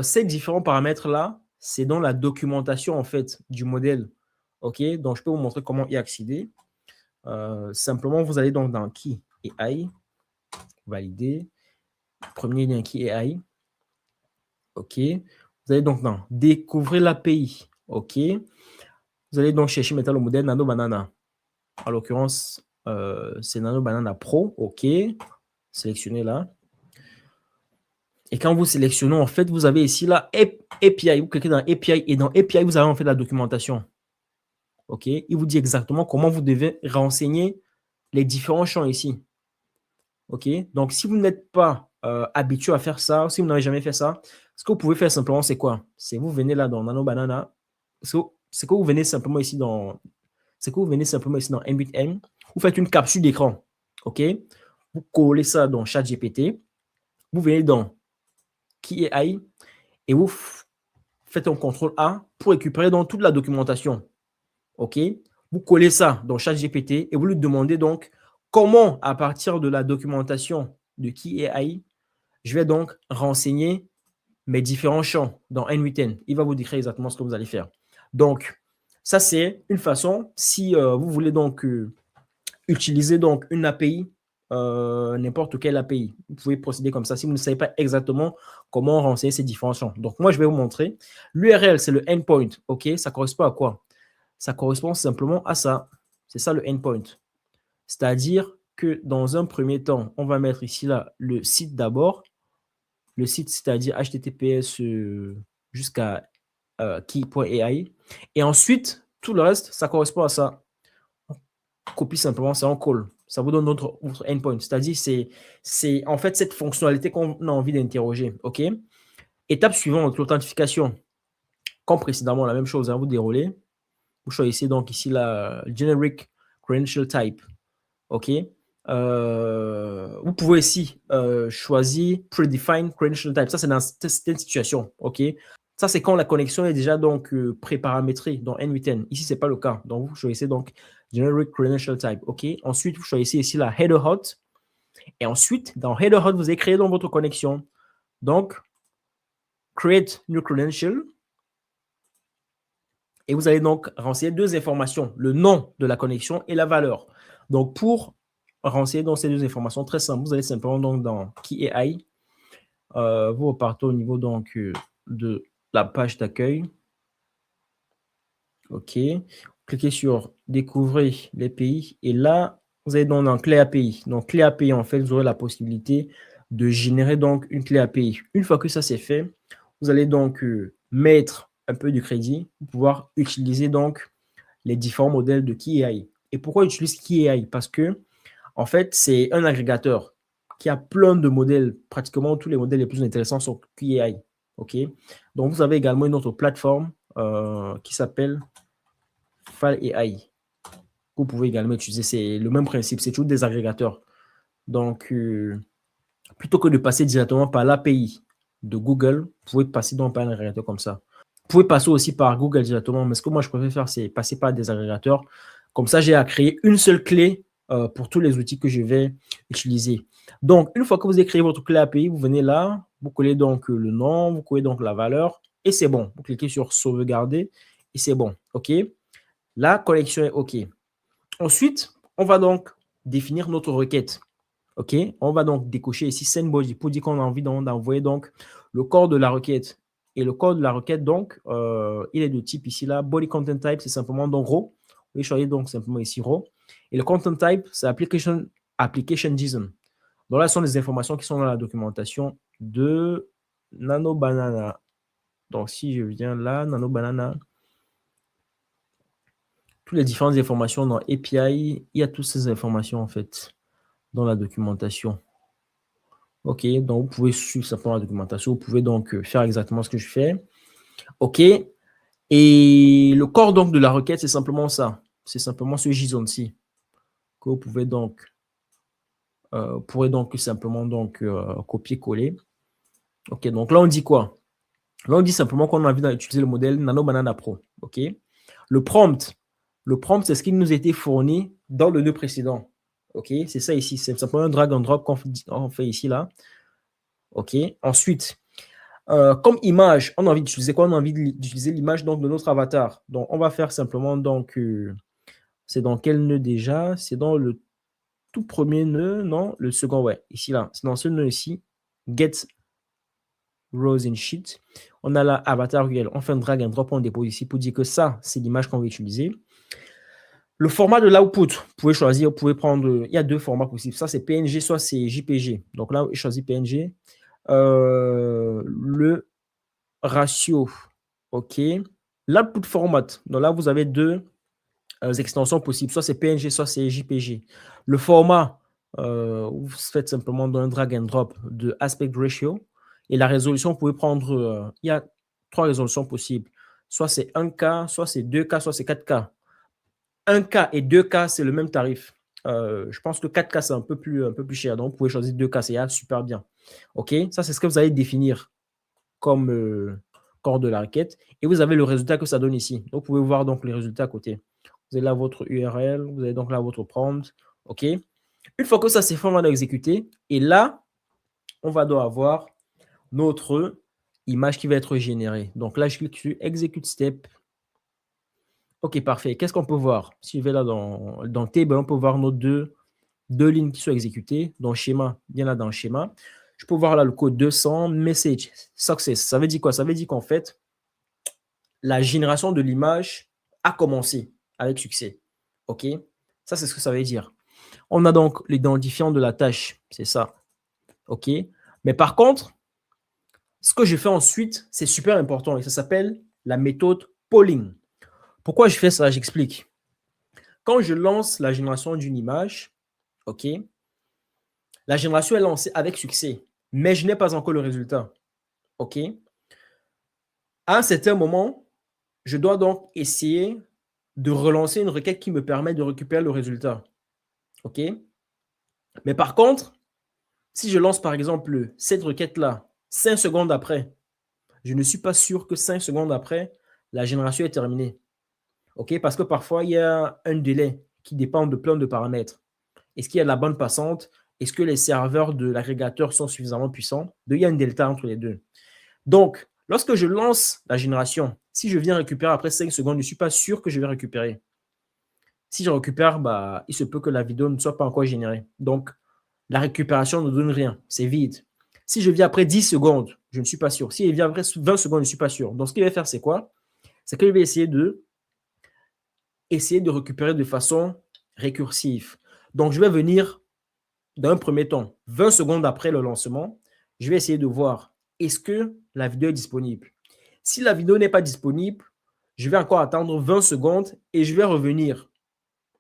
ces différents paramètres là, c'est dans la documentation en fait du modèle. OK? Donc, je peux vous montrer comment y accéder. Simplement, vous allez donc dans Key et AI, valider. Premier lien Key et AI. OK? Vous allez donc dans découvrir l'API. OK? Vous allez donc chercher maintenant le modèle Nano Banana. En l'occurrence, c'est Nano Banana Pro. OK. Sélectionnez là. Et quand vous sélectionnez, en fait, vous avez ici là API. Vous cliquez dans API et dans API, vous avez en fait la documentation. OK. Il vous dit exactement comment vous devez renseigner les différents champs ici. OK. Donc, si vous n'êtes pas habitué à faire ça, si vous n'avez jamais fait ça, ce que vous pouvez faire simplement, c'est quoi? C'est vous venez là dans Nano Banana. C'est que vous venez simplement ici dans N8N, vous faites une capture d'écran. OK? Vous collez ça dans ChatGPT. Vous venez dans KeyAI et vous faites un contrôle A pour récupérer donc toute la documentation. OK? Vous collez ça dans ChatGPT et vous lui demandez donc comment, à partir de la documentation de KeyAI, je vais donc renseigner mes différents champs dans N8N. Il va vous décrire exactement ce que vous allez faire. Donc, ça, c'est une façon. Si vous voulez donc utiliser donc une API, n'importe quelle API, vous pouvez procéder comme ça si vous ne savez pas exactement comment renseigner ces différents champs. Donc, moi, je vais vous montrer. L'URL, c'est le endpoint. OK? Ça correspond à quoi? Ça correspond simplement à ça. C'est ça le endpoint. C'est-à-dire que dans un premier temps, on va mettre ici là le site d'abord. Le site, c'est-à-dire HTTPS jusqu'à key.ai. Et ensuite, tout le reste, ça correspond à ça. On copie simplement, c'est en call. Ça vous donne notre endpoint. C'est-à-dire, c'est en fait cette fonctionnalité qu'on a envie d'interroger. OK? Étape suivante, l'authentification. Comme précédemment, la même chose, hein, vous déroulez. Vous choisissez donc ici la Generic Credential Type. OK? Vous pouvez ici choisir Predefined Credential Type. Ça, c'est dans certaines situations. OK? Ça, c'est quand la connexion est déjà donc pré-paramétrée dans N8N. Ici, ce n'est pas le cas. Donc, vous choisissez donc Generic Credential Type. OK? Ensuite, vous choisissez ici la Header Hot. Et ensuite, dans Header Hot, vous allez créer donc votre connexion. Donc, Create New Credential. Et vous allez donc renseigner deux informations, le nom de la connexion et la valeur. Donc, pour renseigner donc ces deux informations, très simple, vous allez simplement donc dans KeyAI. Vous repartez au niveau donc de la page d'accueil. OK. Cliquez sur Découvrir les pays. Et là, vous allez donc dans Clé API. Donc, Clé API, en fait, vous aurez la possibilité de générer donc une clé API. Une fois que ça c'est fait, vous allez donc mettre un peu de crédit pour pouvoir utiliser donc les différents modèles de KeyAI. Et pourquoi j'utilise KeyAI? Parce que, en fait, c'est un agrégateur qui a plein de modèles, pratiquement tous les modèles les plus intéressants sur KeyAI. OK? Donc, vous avez également une autre plateforme qui s'appelle FalAI. Vous pouvez également utiliser, c'est le même principe, c'est toujours des agrégateurs. Donc, plutôt que de passer directement par l'API de Google, vous pouvez passer donc par un agrégateur comme ça. Vous pouvez passer aussi par Google directement, mais ce que moi je préfère faire, c'est passer par des agrégateurs. Comme ça, j'ai à créer une seule clé pour tous les outils que je vais utiliser. Donc, une fois que vous avez créé votre clé API, vous venez là, vous collez donc le nom, vous collez donc la valeur, et c'est bon. Vous cliquez sur sauvegarder, et c'est bon. OK? La connexion est OK. Ensuite, on va donc définir notre requête. OK? On va donc décocher ici SendBody pour dire qu'on a envie d'envoyer donc le corps de la requête. Et le corps de la requête, donc, il est de type ici là. Body Content Type, c'est simplement donc raw. Vous pouvez choisir donc simplement ici raw. Et le Content Type, c'est Application JSON. Donc là, ce sont les informations qui sont dans la documentation de Nano Banana. Donc, si je viens là, Nano Banana. toutes les différentes informations dans API. Il y a toutes ces informations, en fait, dans la documentation. OK, donc vous pouvez suivre simplement la documentation. Vous pouvez donc faire exactement ce que je fais. OK. Et le corps donc de la requête, c'est simplement ça. C'est simplement ce JSON-ci que vous pouvez donc pourrez donc simplement donc copier-coller. OK, donc là on dit quoi? Là on dit simplement qu'on a envie d'utiliser le modèle Nano Banana Pro. OK. Le prompt, c'est ce qui nous a été fourni dans le nœud précédent. OK, c'est ça ici. C'est simplement un drag and drop qu'on fait ici là. OK. Ensuite, comme image, on a envie d'utiliser quoi? On a envie d'utiliser l'image donc de notre avatar. Donc on va faire simplement donc c'est dans quel nœud déjà? C'est dans le tout premier nœud, non? Le second, ouais, ici là. C'est dans ce nœud ici. Get rows in sheet. On a là avatar URL. On fait un drag and drop, on dépose ici pour dire que ça, c'est l'image qu'on va utiliser. Le format de l'output, vous pouvez choisir, vous pouvez prendre, il y a deux formats possibles. Ça, c'est PNG, soit c'est JPG. Donc là, je choisis PNG. Le ratio, OK. L'output format, donc là, vous avez deux extensions possibles. Soit c'est PNG, soit c'est JPG. Le format, vous faites simplement un drag and drop de aspect ratio. Et la résolution, vous pouvez prendre, il y a trois résolutions possibles. Soit c'est 1K, soit c'est 2K, soit c'est 4K. 1K et 2K, c'est le même tarif. Je pense que 4K, c'est un peu plus cher. Donc, vous pouvez choisir 2K, c'est super bien. OK, ça, c'est ce que vous allez définir comme corps de la requête. Et vous avez le résultat que ça donne ici. Donc, vous pouvez voir donc les résultats à côté. Vous avez là votre URL, vous avez donc là votre prompt. OK. Une fois que ça c'est fait, on va exécuter. Et là, on va devoir avoir notre image qui va être générée. Donc là, je clique sur Execute Step. OK, parfait. Qu'est-ce qu'on peut voir? Si je vais là dans Table, on peut voir nos deux lignes qui sont exécutées. Dans Schéma, bien là dans le schéma. Je peux voir là le code 200, Message, Success. Ça veut dire quoi? Ça veut dire qu'en fait, la génération de l'image a commencé avec succès. OK? Ça, c'est ce que ça veut dire. On a donc l'identifiant de la tâche. C'est ça. OK? Mais par contre, ce que je fais ensuite, c'est super important et ça s'appelle la méthode polling. Pourquoi je fais ça? J'explique. Quand je lance la génération d'une image, OK, la génération est lancée avec succès, mais je n'ai pas encore le résultat. OK? À un certain moment, je dois donc essayer de relancer une requête qui me permet de récupérer le résultat. OK? Mais par contre, si je lance par exemple cette requête-là 5 secondes après, je ne suis pas sûr que 5 secondes après, la génération est terminée. OK? Parce que parfois, il y a un délai qui dépend de plein de paramètres. Est-ce qu'il y a la bande passante? Est-ce que les serveurs de l'agrégateur sont suffisamment puissants? Il y a un delta entre les deux. Donc, lorsque je lance la génération, si je viens récupérer après 5 secondes, je ne suis pas sûr que je vais récupérer. Si je récupère, il se peut que la vidéo ne soit pas encore générée. Donc, la récupération ne donne rien. C'est vide. Si je viens après 10 secondes, je ne suis pas sûr. Si je viens après 20 secondes, je ne suis pas sûr. Donc, ce qu'il va faire, c'est quoi? C'est qu'il va essayer de récupérer de façon récursive. Donc, je vais venir d'un premier temps, 20 secondes après le lancement, je vais essayer de voir est-ce que la vidéo est disponible. Si la vidéo n'est pas disponible, je vais encore attendre 20 secondes et je vais revenir,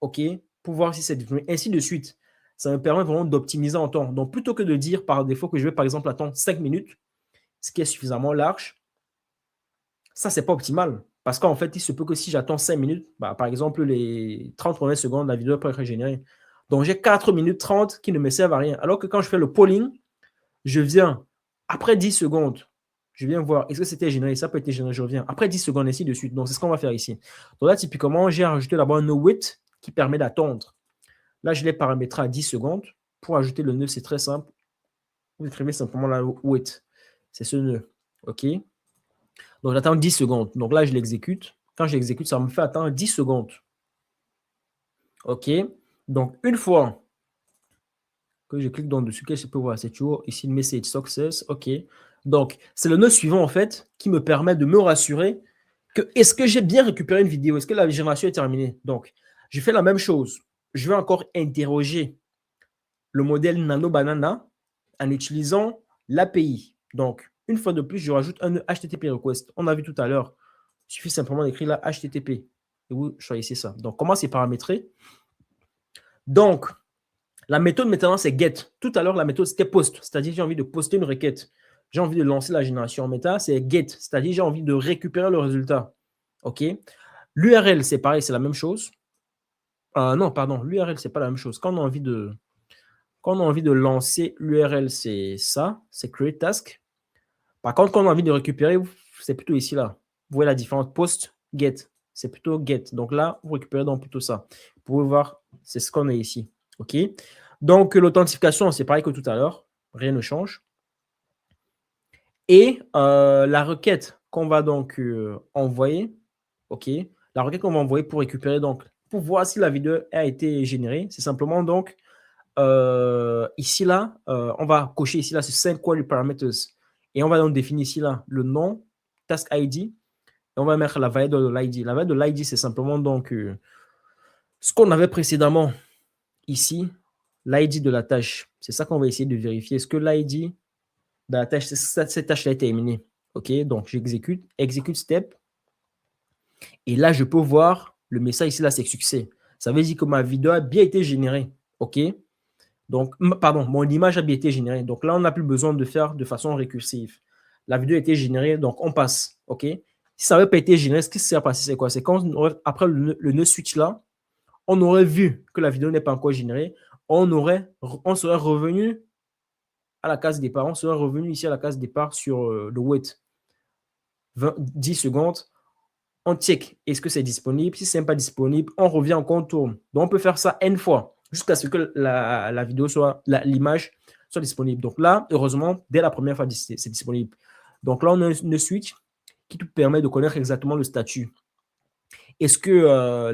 OK, pour voir si c'est disponible, ainsi de suite. Ça me permet vraiment d'optimiser en temps. Donc, plutôt que de dire par défaut que je vais, par exemple, attendre 5 minutes, ce qui est suffisamment large, ça, c'est pas optimal. Parce qu'en fait, il se peut que si j'attends 5 minutes, par exemple, les 30 premières secondes, la vidéo peut être régénérée. Donc, j'ai 4 minutes 30 qui ne me servent à rien. Alors que quand je fais le polling, je viens, après 10 secondes, je viens voir, est-ce que c'était généré? Ça peut être généré, je reviens. Après 10 secondes, ainsi de suite. Donc, c'est ce qu'on va faire ici. Donc là, typiquement, j'ai rajouté d'abord un no-wait qui permet d'attendre. Là, je l'ai paramétré à 10 secondes. Pour ajouter le nœud, c'est très simple. Vous écrivez simplement la wait. C'est ce nœud. OK? Donc, j'attends 10 secondes. Donc là, je l'exécute. Quand je l'exécute, ça me fait attendre 10 secondes. OK? Donc, une fois que je clique dans dessus, que je peux voir, c'est toujours ici le message success. OK. Donc, c'est le nœud suivant, en fait, qui me permet de me rassurer que est-ce que j'ai bien récupéré une vidéo? Est-ce que la génération est terminée? Donc, je fais la même chose. Je vais encore interroger le modèle Nano Banana en utilisant l'API. Donc, une fois de plus, je rajoute un HTTP request. On a vu tout à l'heure, il suffit simplement d'écrire là HTTP. Et et vous choisissez ça. Donc, comment c'est paramétré? Donc, la méthode maintenant, c'est get. Tout à l'heure, la méthode, c'était post, c'est-à-dire j'ai envie de poster une requête. J'ai envie de lancer la génération méta, c'est get, c'est-à-dire j'ai envie de récupérer le résultat. OK? L'URL, c'est pareil, c'est la même chose. Non, pardon, l'URL, c'est pas la même chose. Quand on a envie de lancer l'URL, c'est ça, c'est create task. Par contre, quand on a envie de récupérer, c'est plutôt ici, là. Vous voyez la différence, post, get. C'est plutôt get. Donc là, vous récupérez donc plutôt ça. Vous pouvez voir, c'est ce qu'on a ici. OK? Donc, l'authentification, c'est pareil que tout à l'heure. Rien ne change. Et la requête qu'on va donc envoyer, OK? La requête qu'on va envoyer pour récupérer, donc, pour voir si la vidéo a été générée, c'est simplement donc, ici, là, on va cocher ici, là, ce 5 query parameters. Et on va donc définir ici, là, le nom, task ID, et on va mettre la valeur de l'ID. La valeur de l'ID, c'est simplement donc ce qu'on avait précédemment ici, l'ID de la tâche. C'est ça qu'on va essayer de vérifier. Est-ce que l'ID de la tâche, cette tâche-là est terminée? OK, donc j'exécute, execute step. Et là, je peux voir le message ici, là, c'est succès. Ça veut dire que ma vidéo a bien été générée. OK? Donc, pardon, mon image a bien été générée. Donc là, on n'a plus besoin de faire de façon récursive. La vidéo a été générée, donc on passe. OK? Si ça n'avait pas été généré, ce qui s'est passé, c'est quoi? C'est quand après le nœud switch là, on aurait vu que la vidéo n'est pas encore générée. On serait revenu à la case départ. On serait revenu ici à la case départ sur le wait. 10 secondes. On check, est-ce que c'est disponible? Si ce n'est pas disponible, on revient, on tourne. Donc, on peut faire ça N fois jusqu'à ce que la vidéo l'image soit disponible. Donc là, heureusement, dès la première fois, c'est disponible. Donc là, on a une switch qui te permet de connaître exactement le statut. Est-ce que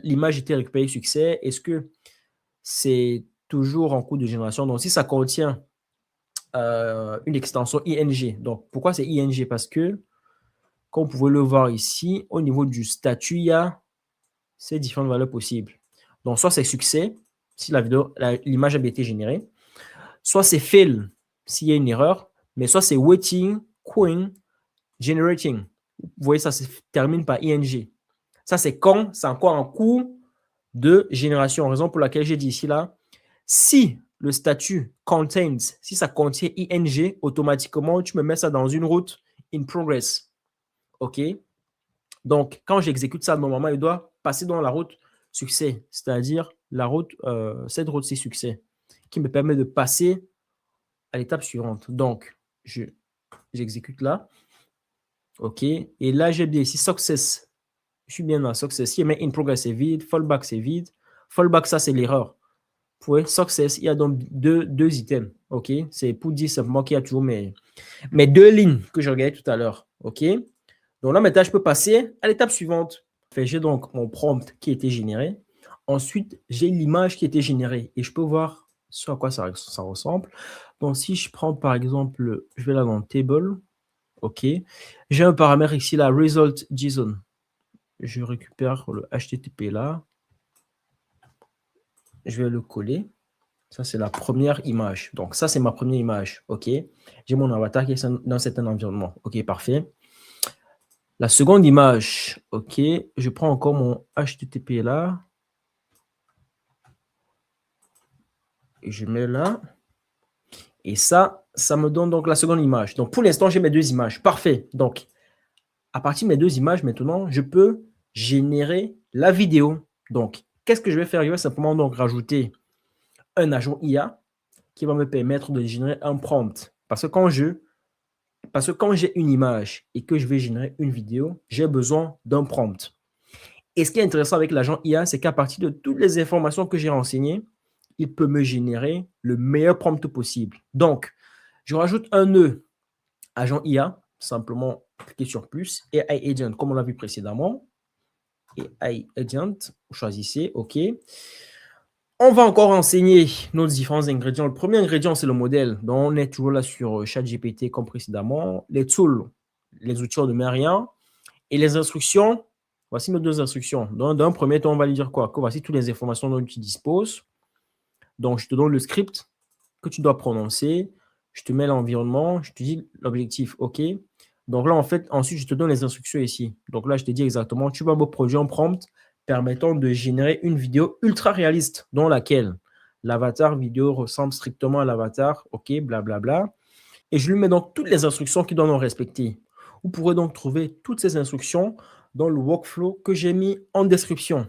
l'image était récupérée succès? Est-ce que c'est toujours en cours de génération? Donc, si ça contient une extension ING. Donc, pourquoi c'est ING? Parce que comme vous pouvez le voir ici, au niveau du statut, il y a ces différentes valeurs possibles. Donc, soit c'est succès, si l'image a bien été générée, soit c'est fail, s'il y a une erreur, mais soit c'est waiting, queuing, generating. Vous voyez, ça se termine par ing. Ça, c'est quand c'est encore en cours de génération. Raison pour laquelle j'ai dit ici, là, si le statut contains, si ça contient ing, automatiquement, tu me mets ça dans une route in progress. OK? Donc, quand j'exécute ça, normalement, il doit passer dans la route succès, c'est-à-dire cette route, c'est succès, qui me permet de passer à l'étape suivante. Donc, j'exécute là. OK. Et là, j'ai bien ici success. Je suis bien dans success. Si je mets in progress, c'est vide. Fallback, c'est vide. Fallback, ça, c'est l'erreur. Pour success, il y a donc deux items. OK. C'est pour dire simplement qu'il y a toujours mes deux lignes que je regardais tout à l'heure. OK. Donc là, maintenant, je peux passer à l'étape suivante. J'ai donc mon prompt qui a été généré. Ensuite, j'ai l'image qui a été générée et je peux voir sur à quoi ça ressemble. Donc, si je prends par exemple, je vais là dans table. OK. J'ai un paramètre ici, la result JSON. Je récupère le HTTP là. Je vais le coller. Ça, c'est la première image. Donc, ça, c'est ma première image. OK. J'ai mon avatar qui est dans cet environnement. OK, parfait. La seconde image, OK, je prends encore mon HTTP là. Et je mets là. Et ça me donne donc la seconde image. Donc, pour l'instant, j'ai mes deux images. Parfait. Donc, à partir de mes deux images, maintenant, je peux générer la vidéo. Donc, qu'est-ce que je vais faire? Je vais simplement donc rajouter un agent IA qui va me permettre de générer un prompt. Parce que quand j'ai une image et que je vais générer une vidéo, j'ai besoin d'un prompt. Et ce qui est intéressant avec l'agent IA, c'est qu'à partir de toutes les informations que j'ai renseignées, il peut me générer le meilleur prompt possible. Donc, je rajoute un nœud agent IA, simplement cliquer sur plus, et AI Agent, comme on l'a vu précédemment. Et AI Agent, vous choisissez, OK. On va encore renseigner nos différents ingrédients. Le premier ingrédient, c'est le modèle. Donc, on est toujours là sur ChatGPT comme précédemment. Les tools, les outils, on ne met rien. Et les instructions, voici nos deux instructions. Donc, dans un premier temps, on va lui dire quoi? Que voici toutes les informations dont tu disposes. Donc, je te donne le script que tu dois prononcer. Je te mets l'environnement. Je te dis l'objectif. OK. Donc là, en fait, ensuite, je te donne les instructions ici. Donc là, je te dis exactement, tu vas me produire un prompt permettant de générer une vidéo ultra réaliste dans laquelle l'avatar vidéo ressemble strictement à l'avatar, ok, blablabla. Et je lui mets donc toutes les instructions qui doivent en respecter. Vous pourrez donc trouver toutes ces instructions dans le workflow que j'ai mis en description.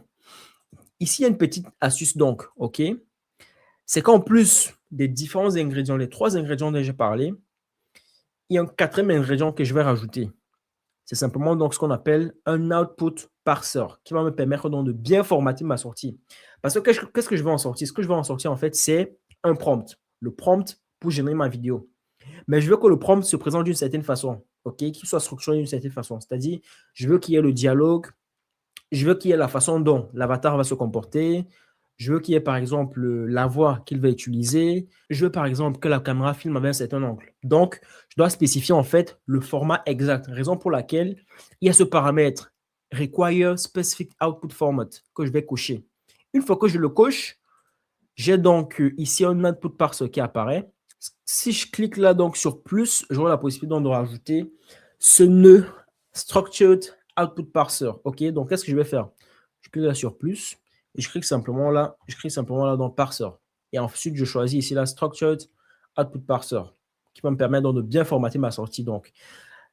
Ici, il y a une petite astuce donc, ok? C'est qu'en plus des différents ingrédients, les 3 ingrédients dont j'ai parlé, il y a un 4e ingrédient que je vais rajouter. C'est simplement donc ce qu'on appelle un output parser qui va me permettre donc de bien formater ma sortie. Parce que qu'est-ce que je veux en sortir? Ce que je veux en sortir, en fait, c'est un prompt. Le prompt pour générer ma vidéo. Mais je veux que le prompt se présente d'une certaine façon, ok? Qu'il soit structuré d'une certaine façon. C'est-à-dire, je veux qu'il y ait le dialogue, je veux qu'il y ait la façon dont l'avatar va se comporter, je veux qu'il y ait par exemple la voix qu'il va utiliser, je veux par exemple que la caméra filme avec un certain angle. Donc, je dois spécifier en fait le format exact, raison pour laquelle il y a ce paramètre Require Specific Output Format que je vais cocher. Une fois que je le coche, j'ai donc ici un output parser qui apparaît. Si je clique là donc sur plus, j'aurai la possibilité donc de rajouter ce nœud Structured Output Parser. Ok, donc qu'est-ce que je vais faire? Je clique là sur plus et je clique simplement là dans Parser. Et ensuite, je choisis ici la Structured Output Parser qui va me permettre donc de bien formater ma sortie. Donc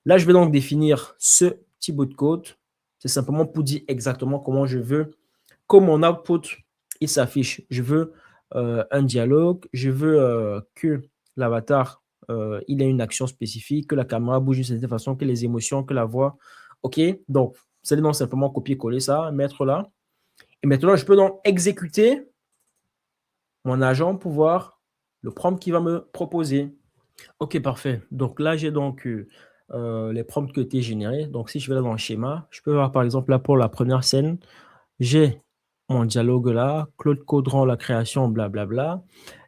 là, je vais donc définir ce petit bout de code. C'est simplement pour dire exactement comment je veux que mon output il s'affiche. Je veux un dialogue, je veux que l'avatar il ait une action spécifique, que la caméra bouge d'une certaine façon, que les émotions, que la voix. OK, donc c'est donc simplement copier-coller ça, mettre là. Et maintenant, je peux donc exécuter mon agent pour voir le prompt qu'il va me proposer. OK, parfait. Donc là, j'ai donc les prompts qui ont été générés. Donc si je vais là dans le schéma, je peux voir par exemple là pour la première scène, j'ai mon dialogue là, Claude Caudron, la création, blablabla.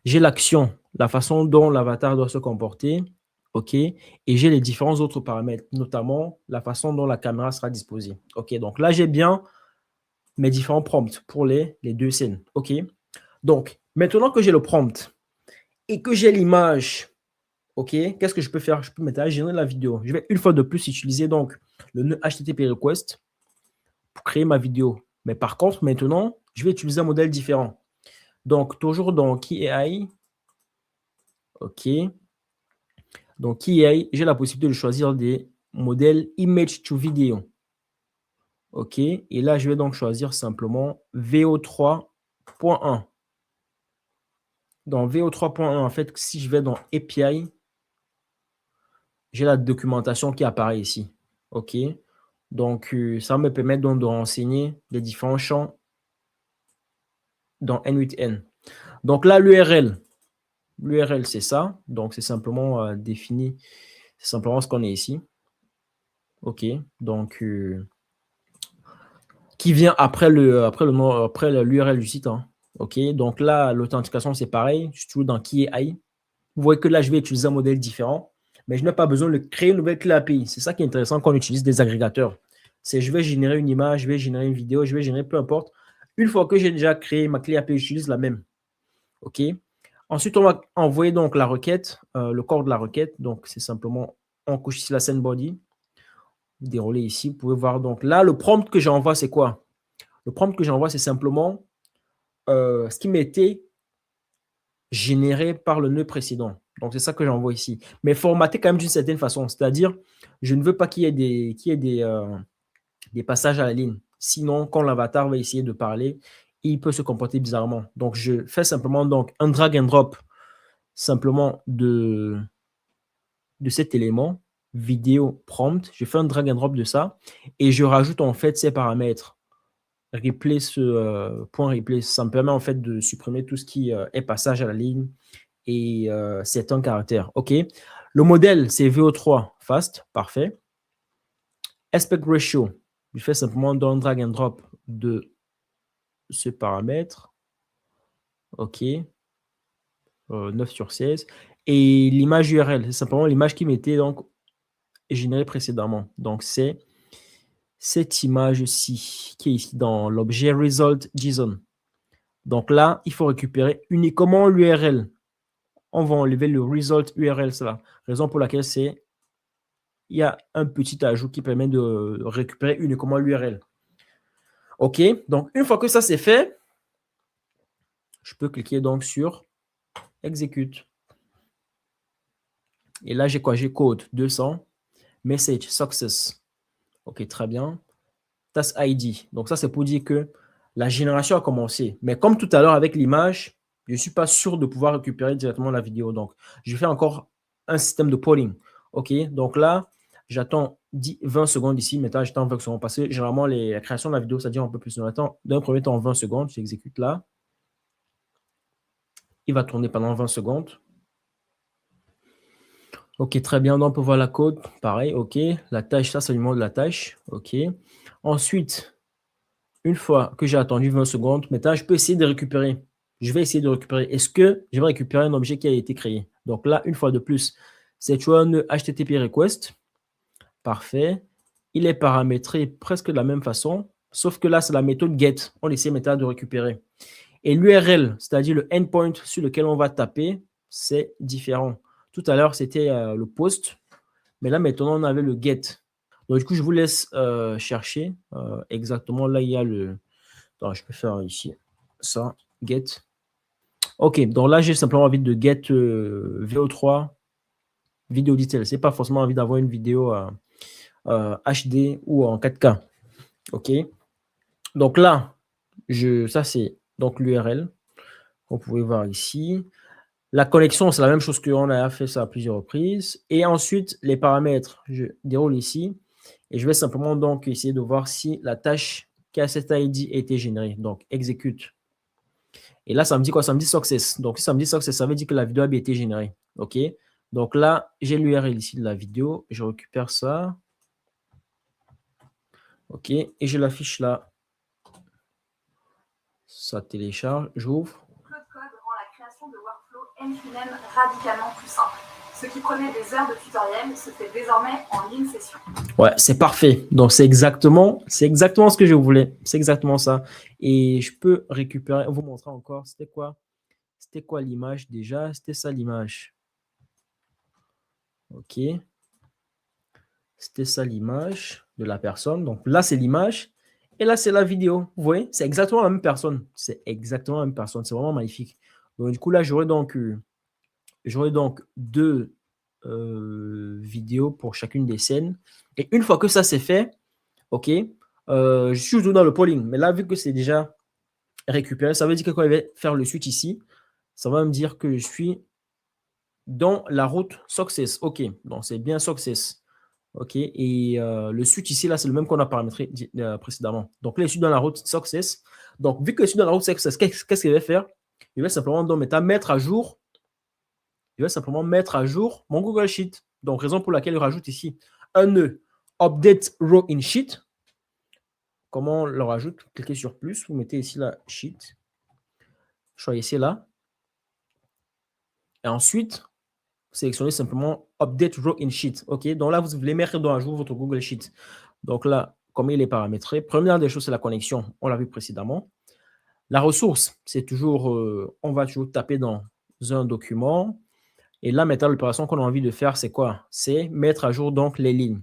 J'ai l'action, la façon dont l'avatar doit se comporter, OK, et j'ai les différents autres paramètres, notamment la façon dont la caméra sera disposée. OK, donc là, j'ai bien mes différents prompts pour les 2 scènes. OK, donc maintenant que j'ai le prompt et que j'ai l'image, OK, qu'est-ce que je peux faire? Je peux maintenant générer la vidéo. Je vais une fois de plus utiliser donc le nœud HTTP request pour créer ma vidéo. Mais par contre, maintenant, je vais utiliser un modèle différent. Donc, toujours dans KeyAI. OK. Donc, KeyAI, j'ai la possibilité de choisir des modèles Image to Video. OK. Et là, je vais donc choisir simplement VO3.1. Dans VO3.1, en fait, si je vais dans API, j'ai la documentation qui apparaît ici. OK. Donc, ça me permet donc de renseigner les différents champs dans N8N. Donc là, l'URL, c'est ça. Donc, c'est simplement défini. C'est simplement ce qu'on est ici. OK. Donc, qui vient après l'URL du site. Hein. OK. Donc là, l'authentification, c'est pareil. Je suis toujours dans KeyAI. Vous voyez que là, je vais utiliser un modèle différent. Mais je n'ai pas besoin de créer une nouvelle clé API. C'est ça qui est intéressant quand on utilise des agrégateurs. C'est je vais générer une image, je vais générer une vidéo, je vais générer peu importe. Une fois que j'ai déjà créé ma clé API, j'utilise la même. OK. Ensuite, on va envoyer donc la requête, le corps de la requête. Donc, c'est simplement, on couche ici la scène body. Vous déroulez ici. Vous pouvez voir donc là, le prompt que j'envoie, c'est quoi? Le prompt que j'envoie, c'est simplement ce qui m'était généré par le nœud précédent. Donc, c'est ça que j'envoie ici. Mais formaté quand même d'une certaine façon. C'est-à-dire, je ne veux pas qu'il y ait des passages à la ligne. Sinon, quand l'avatar va essayer de parler, il peut se comporter bizarrement. Donc, je fais simplement donc, un drag and drop simplement de cet élément, vidéo prompt. Je fais un drag and drop de ça et je rajoute en fait ces paramètres. Replace, point replace, ça me permet en fait de supprimer tout ce qui est passage à la ligne et c'est un caractère. OK. Le modèle, c'est VO3 fast, parfait. Aspect ratio, je fais simplement un drag and drop de ce paramètre. OK. 9/16. Et l'image URL, c'est simplement l'image qui m'était donc générée précédemment. Donc, c'est cette image-ci qui est ici dans l'objet result.json. Donc là, il faut récupérer uniquement l'URL. On va enlever le result URL, c'est la raison pour laquelle c'est il y a un petit ajout qui permet de récupérer uniquement l'URL. OK, donc une fois que ça c'est fait, je peux cliquer donc sur exécute. Et là, j'ai quoi? J'ai code 200, message success. OK, très bien. Task ID. Donc ça, c'est pour dire que la génération a commencé. Mais comme tout à l'heure avec l'image, je ne suis pas sûr de pouvoir récupérer directement la vidéo. Donc, je fais encore un système de polling. OK, donc là, j'attends 20 secondes ici. Maintenant, j'attends 20 secondes parce que généralement, la création de la vidéo, ça dure un peu plus de temps. D'un premier temps, 20 secondes. J'exécute là. Il va tourner pendant 20 secondes. OK, très bien. Donc, on peut voir la code. Pareil, OK. La tâche, ça, c'est le numéro de la tâche. OK. Ensuite, une fois que j'ai attendu 20 secondes, maintenant, je peux essayer de récupérer. Je vais essayer de récupérer. Est-ce que je vais récupérer un objet qui a été créé? Donc là, une fois de plus, c'est one HTTP request. Parfait. Il est paramétré presque de la même façon, sauf que là, c'est la méthode get. On essaie maintenant de récupérer. Et l'URL, c'est-à-dire le endpoint sur lequel on va taper, c'est différent. Tout à l'heure, c'était le post, mais là, maintenant, on avait le get. Donc, du coup, je vous laisse chercher exactement. Là, il y a le... Attends, je peux faire ici ça, get. OK, donc là, j'ai simplement envie de get VO3 vidéo detail. Ce n'est pas forcément envie d'avoir une vidéo HD ou en 4K. OK, donc là, ça, c'est donc l'URL. Vous pouvez voir ici. La connexion, c'est la même chose qu'on a fait ça à plusieurs reprises. Et ensuite, les paramètres, je déroule ici. Et je vais simplement donc essayer de voir si la tâche qui a cet ID a été générée. Donc, exécute. Et là, ça me dit quoi? Ça me dit success. Donc, si ça me dit success, ça veut dire que la vidéo a bien été générée. OK? Donc là, j'ai l'URL ici de la vidéo. Je récupère ça. OK? Et je l'affiche là. Ça télécharge. J'ouvre. Claude Code rend la création de workflow end-to-end radicalement plus simple. Ce qui prenait des heures de tutoriel se fait désormais en une session. Ouais, c'est parfait. Donc, c'est exactement ce que je voulais. C'est exactement ça. Et je peux récupérer, vous montrer encore, c'était quoi l'image déjà? C'était ça l'image. OK. C'était ça l'image de la personne. Donc là, c'est l'image. Et là, c'est la vidéo. Vous voyez, c'est exactement la même personne. C'est exactement la même personne. C'est vraiment magnifique. Donc, du coup, là, j'aurai donc deux vidéos pour chacune des scènes. Et une fois que ça c'est fait, OK, je suis toujours dans le polling. Mais là, vu que c'est déjà récupéré, ça veut dire que quand je vais faire le switch ici, ça va me dire que je suis dans la route success. OK, donc c'est bien success. OK, et le switch ici, là, c'est le même qu'on a paramétré précédemment. Donc là, je suis dans la route success. Donc, vu que je suis dans la route success, qu'est-ce que je vais faire? Je vais simplement donc, mettre à jour. Je vais simplement mettre à jour mon Google Sheet. Donc, raison pour laquelle je rajoute ici un nœud update row in sheet. Comment on le rajoute? Cliquez sur plus. Vous mettez ici la sheet. Choisissez là. Et ensuite, sélectionnez simplement update row in sheet. OK, donc là, vous voulez mettre dans à jour votre Google Sheet. Donc là, comme il est paramétré, première des choses, c'est la connexion. On l'a vu précédemment. La ressource, c'est toujours, on va toujours taper dans un document. Et là, maintenant, l'opération qu'on a envie de faire, c'est quoi? C'est mettre à jour donc les lignes.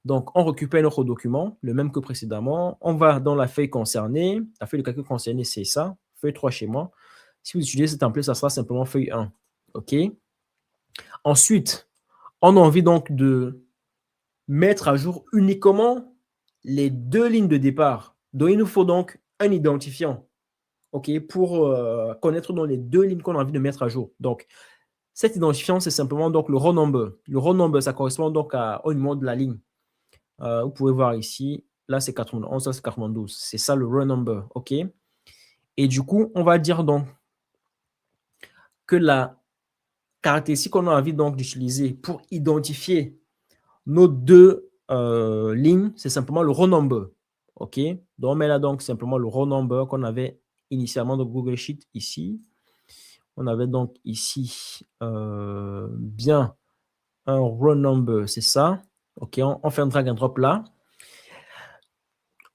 Donc, on récupère notre document, le même que précédemment. On va dans la feuille concernée. La feuille de calcul concernée, c'est ça. Feuille 3 chez moi. Si vous utilisez ce template, ça sera simplement feuille 1. OK? Ensuite, on a envie donc de mettre à jour uniquement les deux lignes de départ. Donc, il nous faut donc un identifiant, OK, pour connaître dans les deux lignes qu'on a envie de mettre à jour. Donc, cet identifiant, c'est simplement donc le row number. Le row number, ça correspond donc au numéro de la ligne. Vous pouvez voir ici, là c'est 91, ça c'est 92. C'est ça le row number, OK? Et du coup, on va dire donc que la caractéristique qu'on a envie donc d'utiliser pour identifier nos deux lignes, c'est simplement le row number, OK? Donc, on met là donc simplement le row number qu'on avait initialement dans Google Sheet ici. On avait donc ici bien un row number, c'est ça. OK, on fait un drag and drop là.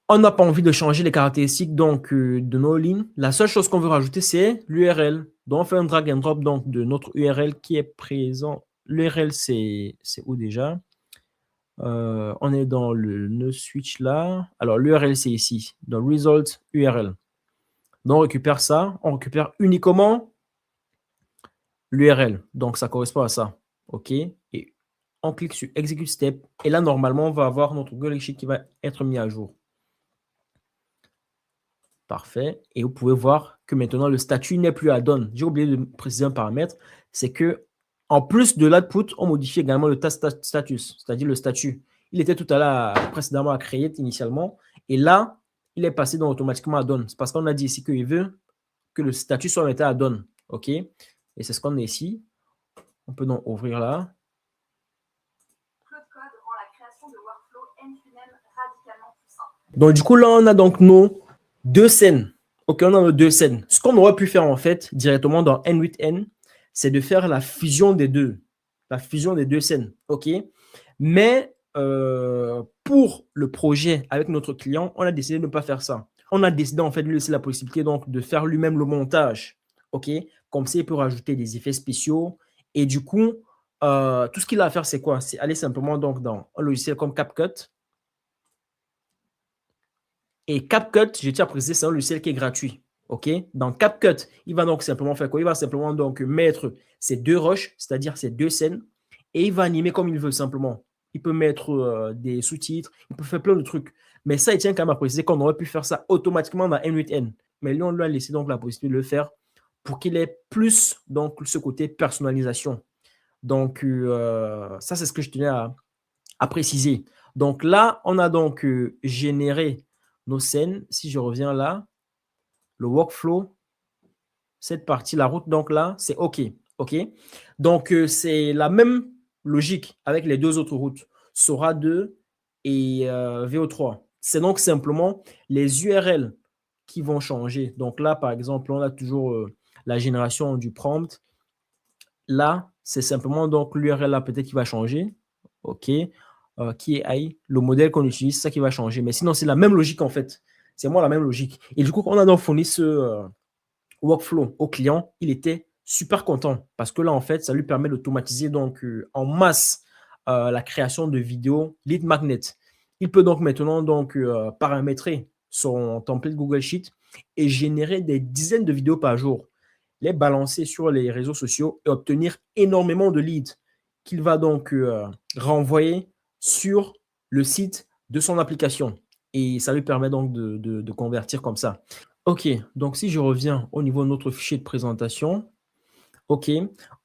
On n'a pas envie de changer les caractéristiques donc de nos lignes. La seule chose qu'on veut rajouter, c'est l'URL. Donc, on fait un drag and drop donc de notre URL qui est présent. L'URL, c'est où déjà? On est dans le nœud switch là. Alors, l'URL, c'est ici, dans Result URL. Donc, on récupère ça. On récupère uniquement l'URL. Donc, ça correspond à ça. OK. Et on clique sur Execute Step. Et là, normalement, on va avoir notre Google Sheet qui va être mis à jour. Parfait. Et vous pouvez voir que maintenant, le statut n'est plus add-on. J'ai oublié de préciser un paramètre. C'est que en plus de l'output, on modifie également le status, c'est-à-dire le statut. Il était tout à l'heure précédemment à créer initialement. Et là, il est passé donc automatiquement à add-on. C'est parce qu'on a dit ici qu'il veut que le statut soit metté à add-on. OK? Et c'est ce qu'on a ici. On peut donc ouvrir là. Claude Code rend la création de workflow end-to-end radicalement plus simple. Donc, du coup, là, on a donc nos deux scènes. OK, on a nos deux scènes. Ce qu'on aurait pu faire, en fait, directement dans N with N, c'est de faire la fusion des deux. La fusion des deux scènes. OK? Mais pour le projet avec notre client, on a décidé de ne pas faire ça. On a décidé, en fait, de lui laisser la possibilité donc, de faire lui-même le montage. OK? Comme ça, il peut rajouter des effets spéciaux. Et du coup, tout ce qu'il a à faire, c'est quoi? C'est aller simplement donc, dans un logiciel comme CapCut. Et CapCut, je tiens à préciser, c'est un logiciel qui est gratuit. OK? Dans CapCut, il va donc simplement faire quoi? Il va simplement donc mettre ces deux rushs, c'est-à-dire ces deux scènes, et il va animer comme il veut simplement. Il peut mettre des sous-titres, il peut faire plein de trucs. Mais ça, il tient quand même à préciser qu'on aurait pu faire ça automatiquement dans N8N. Mais lui, on lui a laissé donc la possibilité de le faire pour qu'il ait plus donc ce côté personnalisation. Donc, ça, c'est ce que je tenais à préciser. Donc là, on a donc généré nos scènes. Si je reviens là, le workflow, cette partie, la route, donc là, c'est OK. OK. Donc, c'est la même logique avec les deux autres routes, Sora 2 et VO3. C'est donc simplement les URL qui vont changer. Donc là, par exemple, on a toujours la génération du prompt. Là, c'est simplement donc l'URL là peut-être qui va changer. OK. Qui est AI, le modèle qu'on utilise, c'est ça qui va changer. Mais sinon, c'est la même logique en fait. C'est moi la même logique. Et du coup, quand on a donc fourni ce workflow au client, il était super content parce que là, en fait, ça lui permet d'automatiser donc en masse la création de vidéos lead magnet. Il peut donc maintenant donc paramétrer son template Google Sheet et générer des dizaines de vidéos par jour, les balancer sur les réseaux sociaux et obtenir énormément de leads qu'il va donc renvoyer sur le site de son application. Et ça lui permet donc de convertir comme ça. OK, donc si je reviens au niveau de notre fichier de présentation, OK,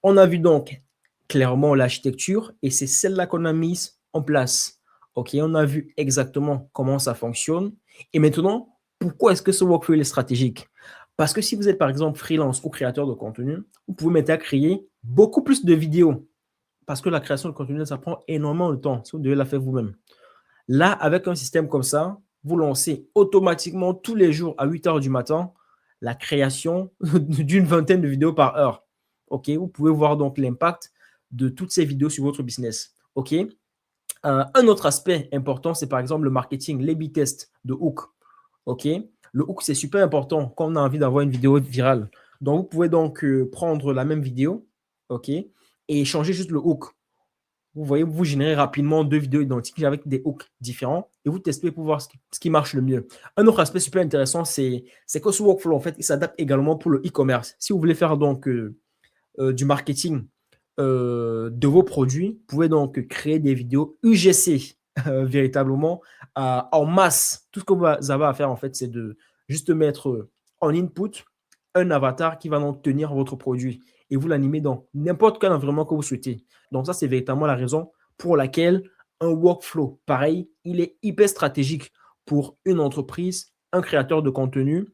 on a vu donc clairement l'architecture et c'est celle-là qu'on a mise en place. OK, on a vu exactement comment ça fonctionne. Et maintenant, pourquoi est-ce que ce workflow est stratégique? Parce que si vous êtes par exemple freelance ou créateur de contenu, vous pouvez mettre à créer beaucoup plus de vidéos. Parce que la création de contenu, ça prend énormément de temps si vous devez la faire vous-même. Là, avec un système comme ça, vous lancez automatiquement tous les jours à 8 h du matin la création d'une vingtaine de vidéos par heure. OK, vous pouvez voir donc l'impact de toutes ces vidéos sur votre business. OK. Un autre aspect important, c'est par exemple le marketing, l'A/B test de hook. OK. Le hook, c'est super important quand on a envie d'avoir une vidéo virale. Donc, vous pouvez donc prendre la même vidéo, OK, et changer juste le hook. Vous voyez, vous générez rapidement deux vidéos identiques avec des hooks différents et vous testez pour voir ce qui marche le mieux. Un autre aspect super intéressant, c'est que ce workflow, en fait, il s'adapte également pour le e-commerce. Si vous voulez faire donc du marketing de vos produits, vous pouvez donc créer des vidéos UGC véritablement en masse. Tout ce que vous avez à faire, en fait, c'est de juste mettre en input un avatar qui va donc tenir votre produit et vous l'animez dans n'importe quel environnement que vous souhaitez. Donc ça, c'est véritablement la raison pour laquelle un workflow, pareil, il est hyper stratégique pour une entreprise, un créateur de contenu,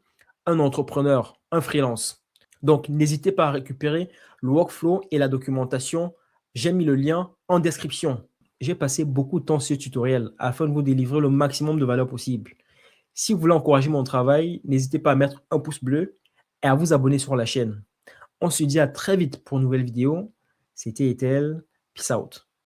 un entrepreneur, un freelance. Donc, n'hésitez pas à récupérer le workflow et la documentation. J'ai mis le lien en description. J'ai passé beaucoup de temps sur ce tutoriel afin de vous délivrer le maximum de valeur possible. Si vous voulez encourager mon travail, n'hésitez pas à mettre un pouce bleu et à vous abonner sur la chaîne. On se dit à très vite pour une nouvelle vidéo. C'était Ethel. Peace out.